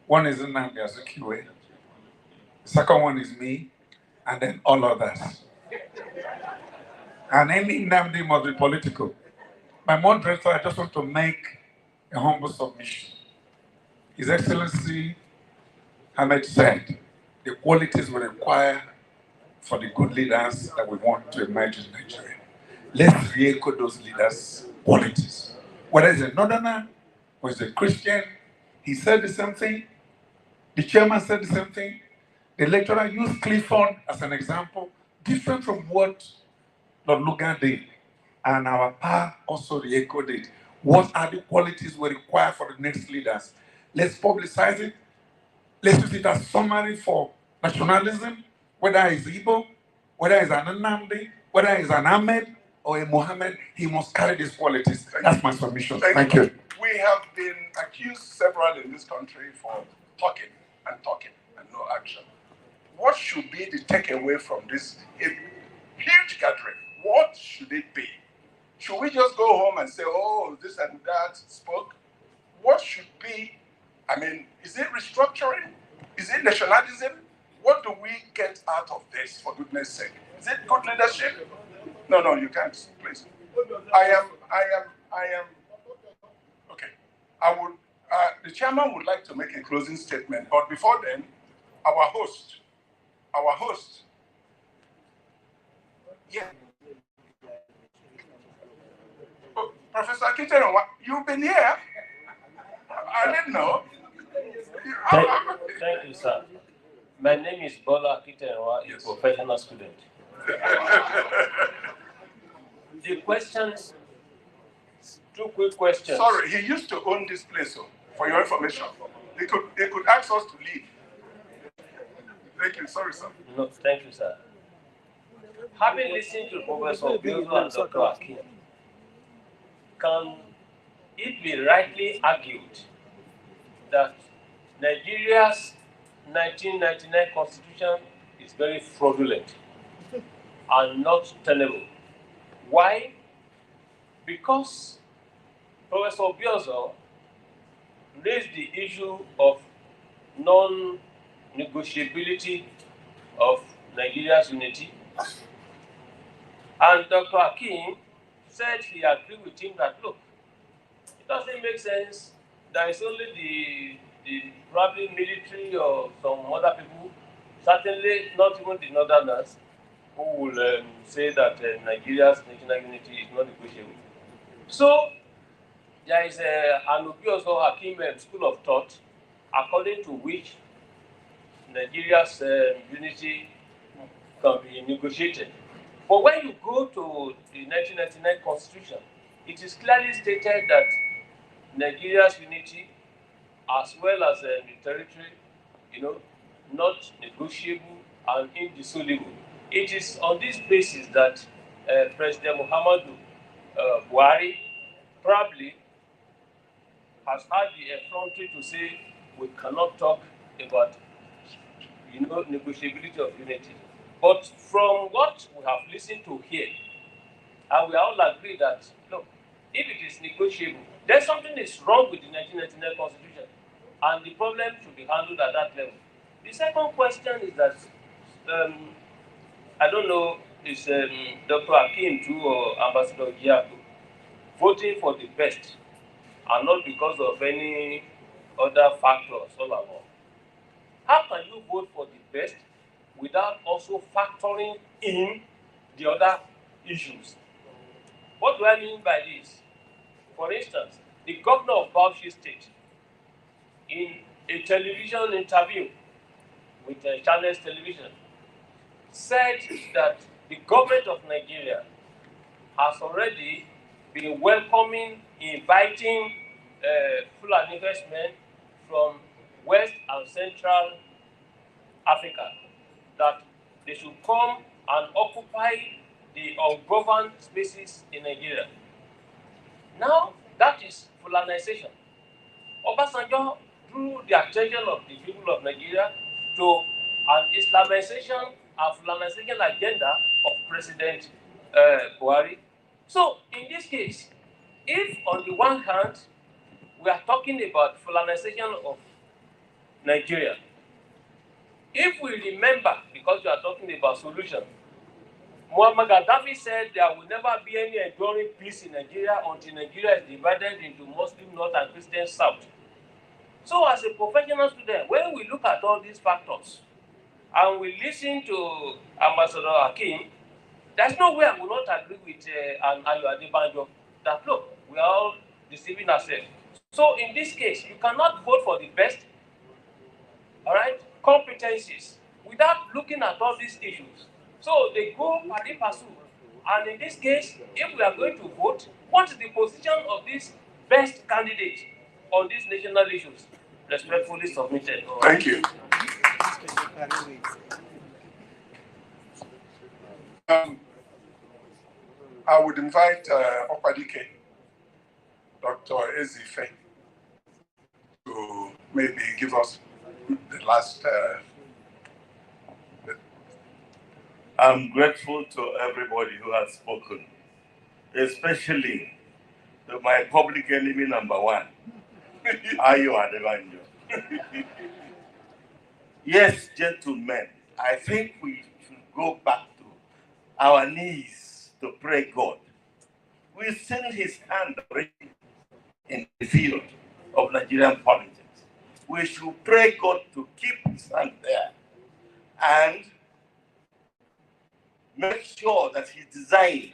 One is Nnamdi Azikiwe, the second one is me, and then all others. And any Nnamdi must be political. My moderator, I just want to make a humble submission. His Excellency Ahmed said the qualities we require for the good leaders that we want to emerge in Nigeria. Let's re-echo those leaders' qualities. Whether it's a northerner or it's a Christian, he said the same thing. The chairman said the same thing. The lecturer used Clifford as an example, different from what Lord Lugan did. And our pa also re-echoed it. What are the qualities we require for the next leaders? Let's publicize it. Let's use it as summary for nationalism, whether it's Igbo, whether it's an Nnamdi, whether it's an Ahmed or a Mohammed, he must carry these qualities. That's my submission. Thank you. We have been accused several in this country for talking and no action. What should be the takeaway from this huge gathering? What should it be? Should we just go home and say, oh, this and that spoke? What should be, is it restructuring? Is it nationalism? What do we get out of this, for goodness sake? Is it good leadership? No, you can't, please. Okay. The chairman would like to make a closing statement, but before then, our host. Yeah. Oh, Professor Akitero, you've been here? I didn't know. Thank you, sir. My name is Bola Akitero, a professional student. The questions, two quick questions. Sorry, he used to own this place, for your information. He could ask us to leave. Thank you. Sorry, sir. No, thank you, sir. Having listened to Professor Biozo and Dr. Akin, can it be rightly argued that Nigeria's 1999 constitution is very fraudulent and not tenable? Why? Because Professor Biozo raised the issue of non-negotiability of Nigeria's unity. And Dr. Akin said he agreed with him that, look, it doesn't make sense. There is only the probably military or some other people, certainly not even the northerners, who will say that Nigeria's national unity is not negotiable. So there is an Obiozo Hakim school of thought, according to which Nigeria's unity can be negotiated. But when you go to the 1999 constitution, it is clearly stated that Nigeria's unity, as well as the territory, not negotiable and indissoluble. It is on this basis that President Muhammadu Buhari probably has had the effrontery to say we cannot talk about negotiability of unity. But from what we have listened to here, and we all agree that, look, if it is negotiable, then something is wrong with the 1999 constitution, and the problem should be handled at that level. The second question is that, I don't know, is Dr. Akin too or Ambassador Giaco voting for the best, and not because of any other factors all along. how can you vote for the best without also factoring in the other issues? What do I mean by this? For instance, the governor of Bauchi State, in a television interview with Channels Television, said that the government of Nigeria has already been welcoming, inviting Fulani investment from West and Central Africa, that they should come and occupy the ungoverned spaces in Nigeria. Now, that is Fulanization. Obasanjo drew the attention of the people of Nigeria to an Islamization and Fulanization agenda of President Buhari. So, in this case, if on the one hand, we are talking about Fulanization of Nigeria, if we remember, because we are talking about solution, Muammar Gaddafi said there will never be any enduring peace in Nigeria until Nigeria is divided into Muslim North and Christian South. So as a professional student, when we look at all these factors and we listen to Ambassador Hakim, there's no way I will not agree with Ayo Adebanjo that, look, we are all deceiving ourselves. So in this case, you cannot vote for the best, all right, competencies without looking at all these issues. So they go pari passu. And in this case, if we are going to vote, what is the position of this best candidate on these national issues? Respectfully submitted. Thank you. I would invite Okwadike, Dr. Ezife, to maybe give us the last. I'm grateful to everybody who has spoken, especially to my public enemy number one, Ayo Adebanjo. Yes, gentlemen, I think we should go back to our knees to pray God. We've seen his hand already in the field of Nigerian politics. We should pray God to keep his hand there and make sure that his design,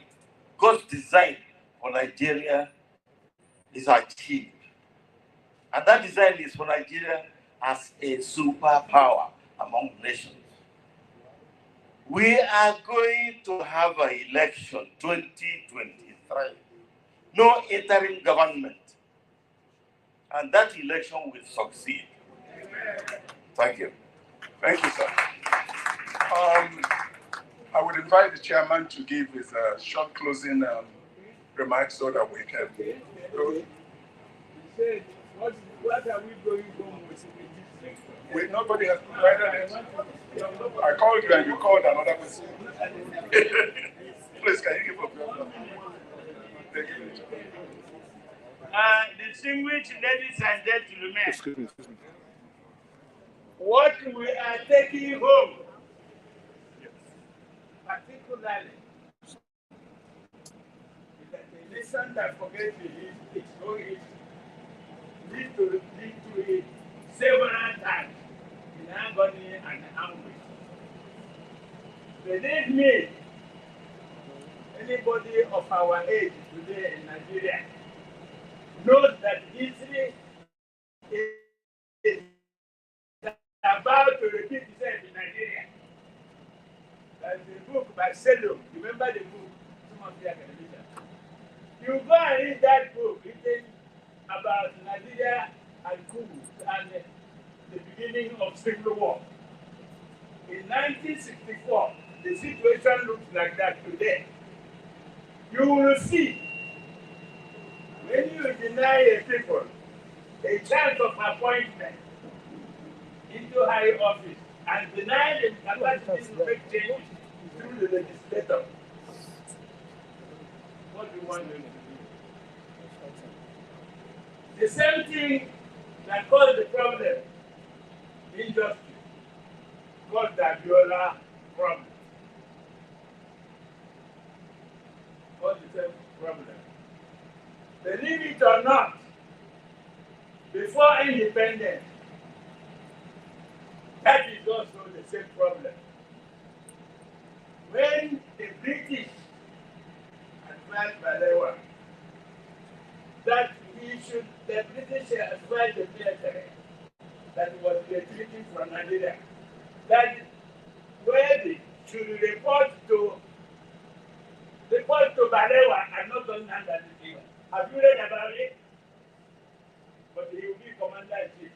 God's design for Nigeria is achieved. And that design is for Nigeria as a superpower among nations. We are going to have an election 2023. No interim government. And that election will succeed. Thank you. Thank you, sir. I would invite the chairman to give his short closing remarks so that we can go. What are we going home with? Nobody has provided it. I called you and you called another person. Please, can you give up your Thank you. Distinguished ladies and gentlemen, Excuse me. what we are taking home, particularly, is that a nation that forgets its own history lead to it several times in agony and anguish. Believe me, anybody of our age today in Nigeria knows that history is about to repeat itself in Nigeria. There's a book by Selo. Remember the book? Some of you are going to read that. You go and read that book written about Nigeria and Kubu and the beginning of Civil War. In 1964, the situation looks like that today. You will see, when you deny a people a chance of appointment into high office and deny them capacity to make changes through the legislature, what do you want them to do? The same thing that caused the problem, injustice, caused the Abiola problem. Caused the same problem. Believe it or not, before independence, That is also the same problem. When the British advised Balewa that the British advised the military that was retreating from Nigeria, that where they should report to Balewa and not on under the king. Have you read about it? But he will be commander-in-chief.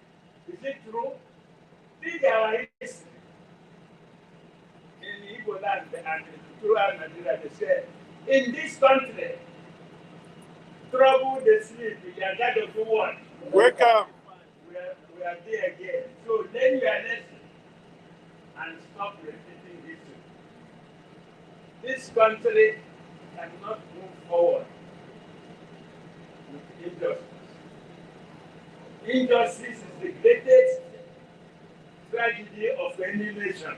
Is it true? These are our history. In Igbo land and throughout Nigeria, they say, in this country, trouble they sleep, you are God of the world. Wake up! We are there again. So learn your lesson and stop repeating history. This country cannot move forward with injustice. Injustice is the greatest tragedy of any nation.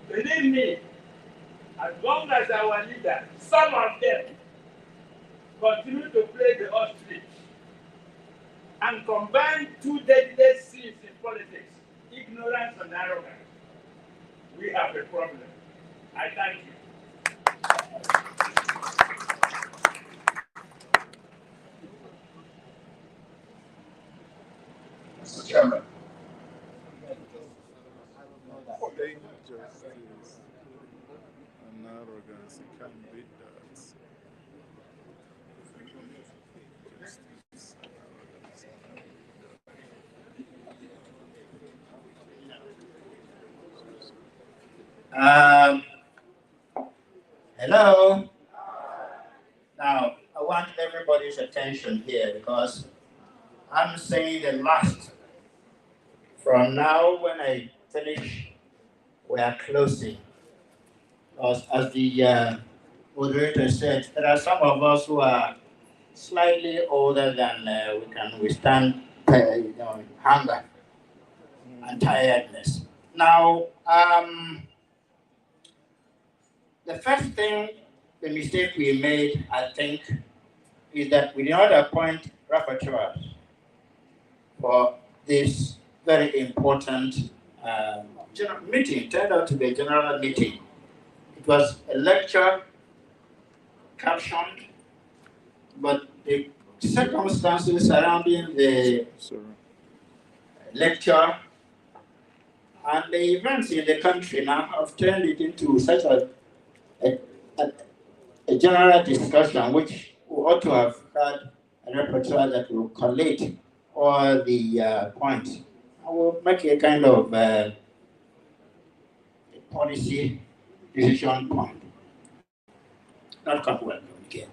Believe me, as long as our leaders, some of them, continue to play the ostrich and combine two deadly sins in politics, ignorance and arrogance, we have a problem. I thank you. Mr. Chairman. Injustice and arrogance can't beat that. Justice and arrogance Hello. Now, I want everybody's attention here because I'm saying the last. From now, when I finish, we are closing. As the moderator said, there are some of us who are slightly older than we can withstand hunger and tiredness. Now, the first thing, the mistake we made, I think, is that we did not appoint rapporteurs for this very important meeting. It turned out to be a general meeting. It was a lecture captioned, but the circumstances surrounding the lecture and the events in the country now have turned it into such a general discussion, which we ought to have had a repertoire that will collate all the points. I will make a kind of policy decision point. Not well communicated.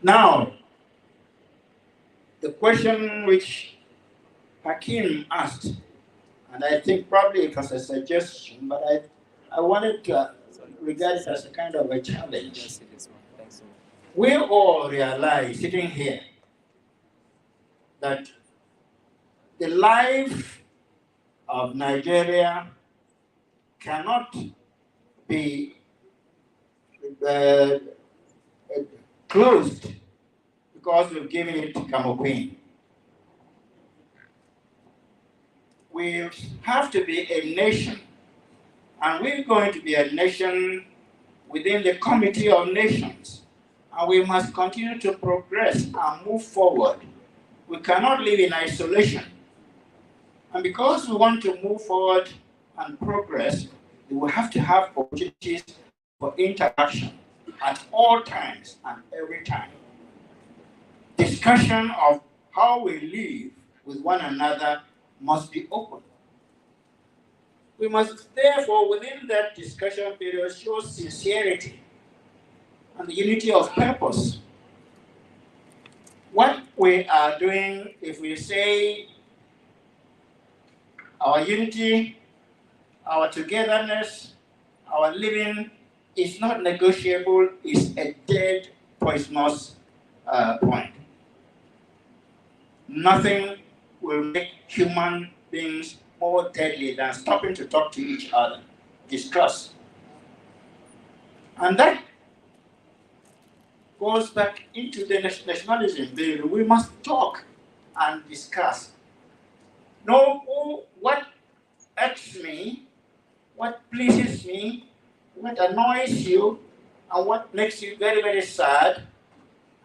Now, the question which Hakim asked, and I think probably it was a suggestion, but I wanted to regard it as a kind of a challenge. We all realize, sitting here, that the life of Nigeria cannot be closed because we've given it to Kamoquin. We have to be a nation, and we're going to be a nation within the Committee of Nations, and we must continue to progress and move forward. We cannot live in isolation. And because we want to move forward and progress, we will have to have opportunities for interaction at all times and every time. Discussion of how we live with one another must be open. We must therefore, within that discussion period, show sincerity and unity of purpose. What we are doing, if we say our unity, our togetherness, our living is not negotiable, is a dead, poisonous point. Nothing will make human beings more deadly than stopping to talk to each other. Distrust. And that goes back into the nationalism. We must talk and discuss. know what irks me, what pleases me, what annoys you, and what makes you very, very sad,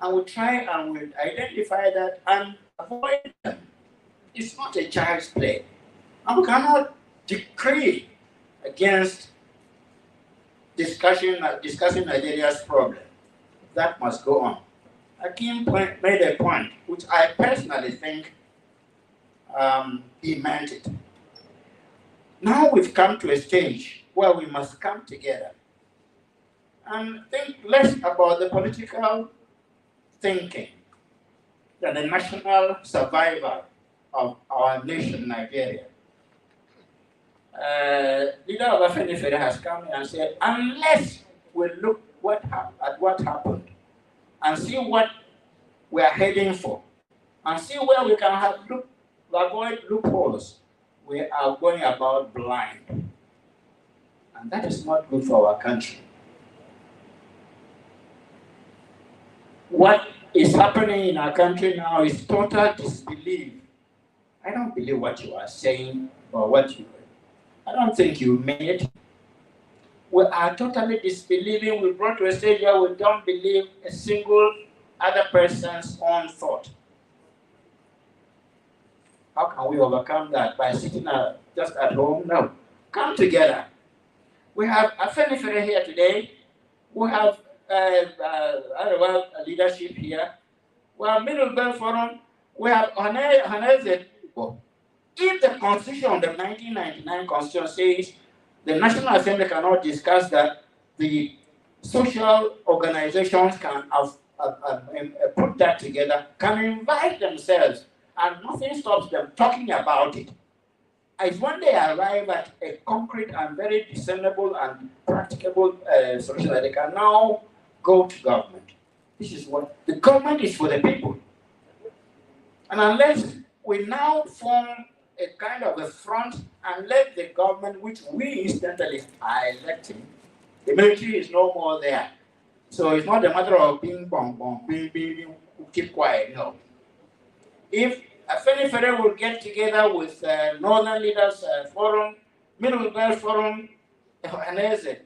and we try and we identify that and avoid them. It's not a child's play. And we cannot decree against discussing Nigeria's problem. That must go on. Akin made a point, which I personally think he meant it. Now we've come to a stage where we must come together and think less about the political thinking than the national survival of our nation, Nigeria. Leader of Afenifere has come and said, unless we look at what happened and see what we are heading for, and see where we can avoid loopholes, we are going about blind. And that is not good for our country. What is happening in our country now is total disbelief. I don't believe what you are saying or what you I don't think you mean it. We are totally disbelieving. We brought to a stage where we don't believe a single other person's own thought. How can we overcome that? By sitting just at home? No. Come together. We have Afenifere here today. We have a leadership here. We have Middle Belt Forum. We have Ohaneze. If the Constitution of the 1999 Constitution says the National Assembly cannot discuss that, the social organizations can put that together, can invite themselves, and nothing stops them talking about it. As when they arrive at a concrete and very discernible and practicable solution, that they can now go to government. This is what the government is for the people. And unless we now form a kind of a front and let the government, which we incidentally are electing, the military is no more there. So it's not a matter of being keep quiet, no. If Afenifere will get together with Northern Leaders Forum, Middle Belt Forum, Ohaneze,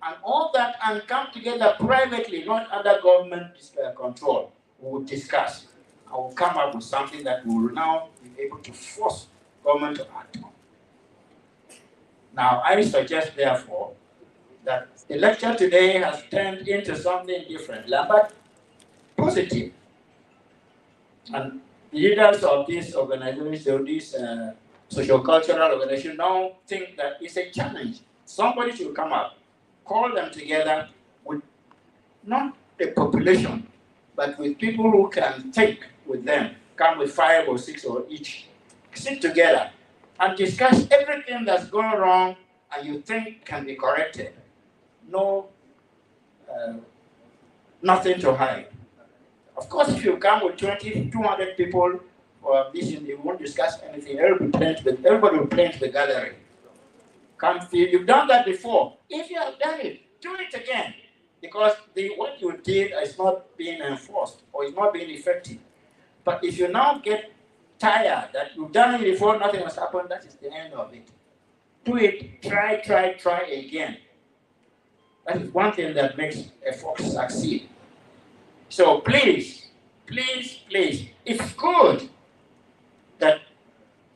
and all that, and come together privately, not under government control, we will discuss. I will come up with something that we will now be able to force government to act on. Now, I suggest, therefore, that the lecture today has turned into something different, but positive. And leaders of these organizations, of these socio-cultural organizations, now think that it's a challenge. Somebody should come up, call them together with not the population, but with people who can think with them, come with 5 or 6 or each, sit together and discuss everything that's gone wrong and you think can be corrected. No, nothing to hide. Of course, if you come with 200 people or this, you won't discuss anything. Everybody will paint the gallery. You've done that before. If you have done it, do it again. Because what you did is not being enforced or is not being effective. But if you now get tired that you've done it before, nothing has happened, that is the end of it. Do it, try again. That is one thing that makes a fox succeed. So please, it's good that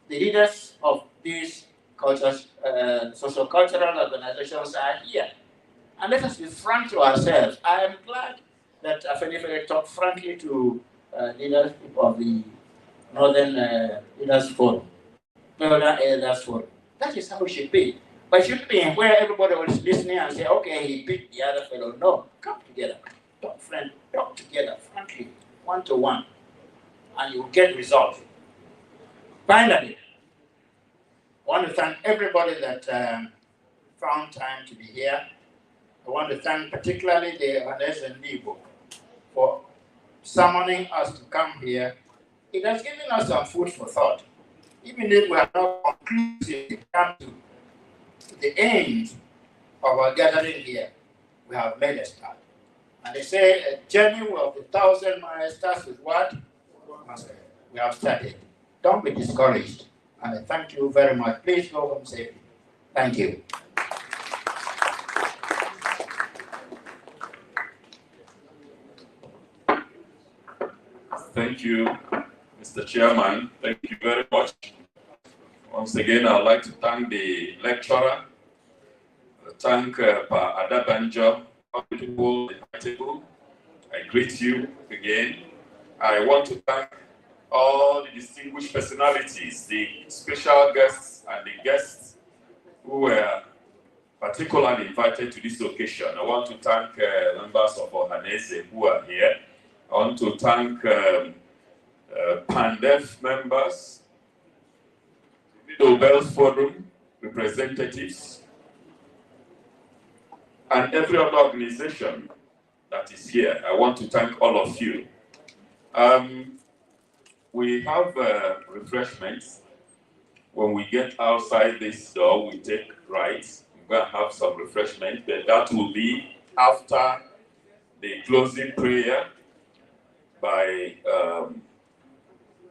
the leaders of these cultures, social cultural organizations are here. And let us be frank to ourselves. I am glad that Afenifere talked frankly to leaders of the Northern Leaders Forum. Northern Elders Forum. That is how it should be. But it shouldn't be where everybody was listening and say, okay, he picked the other fellow. No, come together. Talk together, frankly, one-to-one, and you will get results. Finally, I want to thank everybody that found time to be here. I want to thank particularly the Ohaneze and Igbo for summoning us to come here. It has given us some food for thought. Even if we have not conclusively come to the end of our gathering here, we have made a start. And they say a journey of 1,000 miles starts with what? We have started. Don't be discouraged. I thank you very much. Please go home safely. Thank you. Thank you, Mr. Chairman. Thank you very much. Once again, I'd like to thank the lecturer, thank Pa Adabanjo, people at the table. I greet you again. I want to thank all the distinguished personalities, the special guests and the guests who were particularly invited to this occasion. I want to thank members of Ohaneze who are here. I want to thank PANDEF members, Nobel Forum representatives, and every other organization that is here. I want to thank all of you. We have refreshments. When we get outside this door, we take rights. We're going to have some refreshment, but that will be after the closing prayer by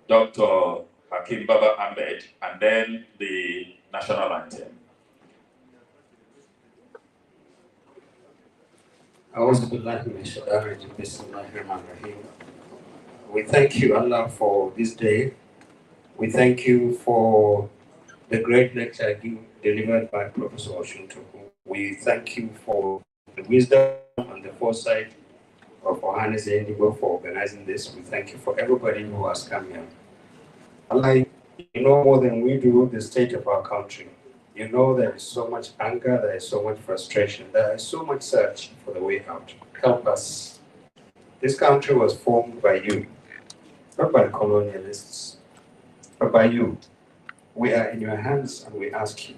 Dr. Hakim Baba Ahmed, and then the national anthem. We thank you, Allah, for this day. We thank you for the great lecture delivered by Professor Oshuntuku. We thank you for the wisdom and the foresight of Ohaneze Indigo for organizing this. We thank you for everybody who has come here. Allah, you know more than we do the state of our country. You know there is so much anger, there is so much frustration, there is so much search for the way out. Help us. This country was formed by you, not by colonialists, but by you. We are in your hands and we ask you,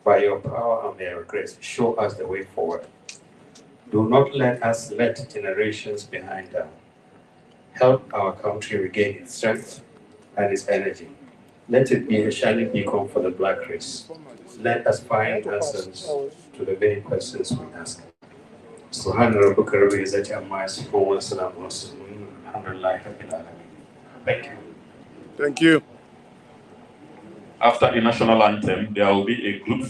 by your power and by your grace, show us the way forward. Do not let us let generations behind down. Help our country regain its strength and its energy. Let it be a shining beacon for the black race. Let us find answers to the many questions we ask. Thank you. Thank you. After the national anthem, there will be a group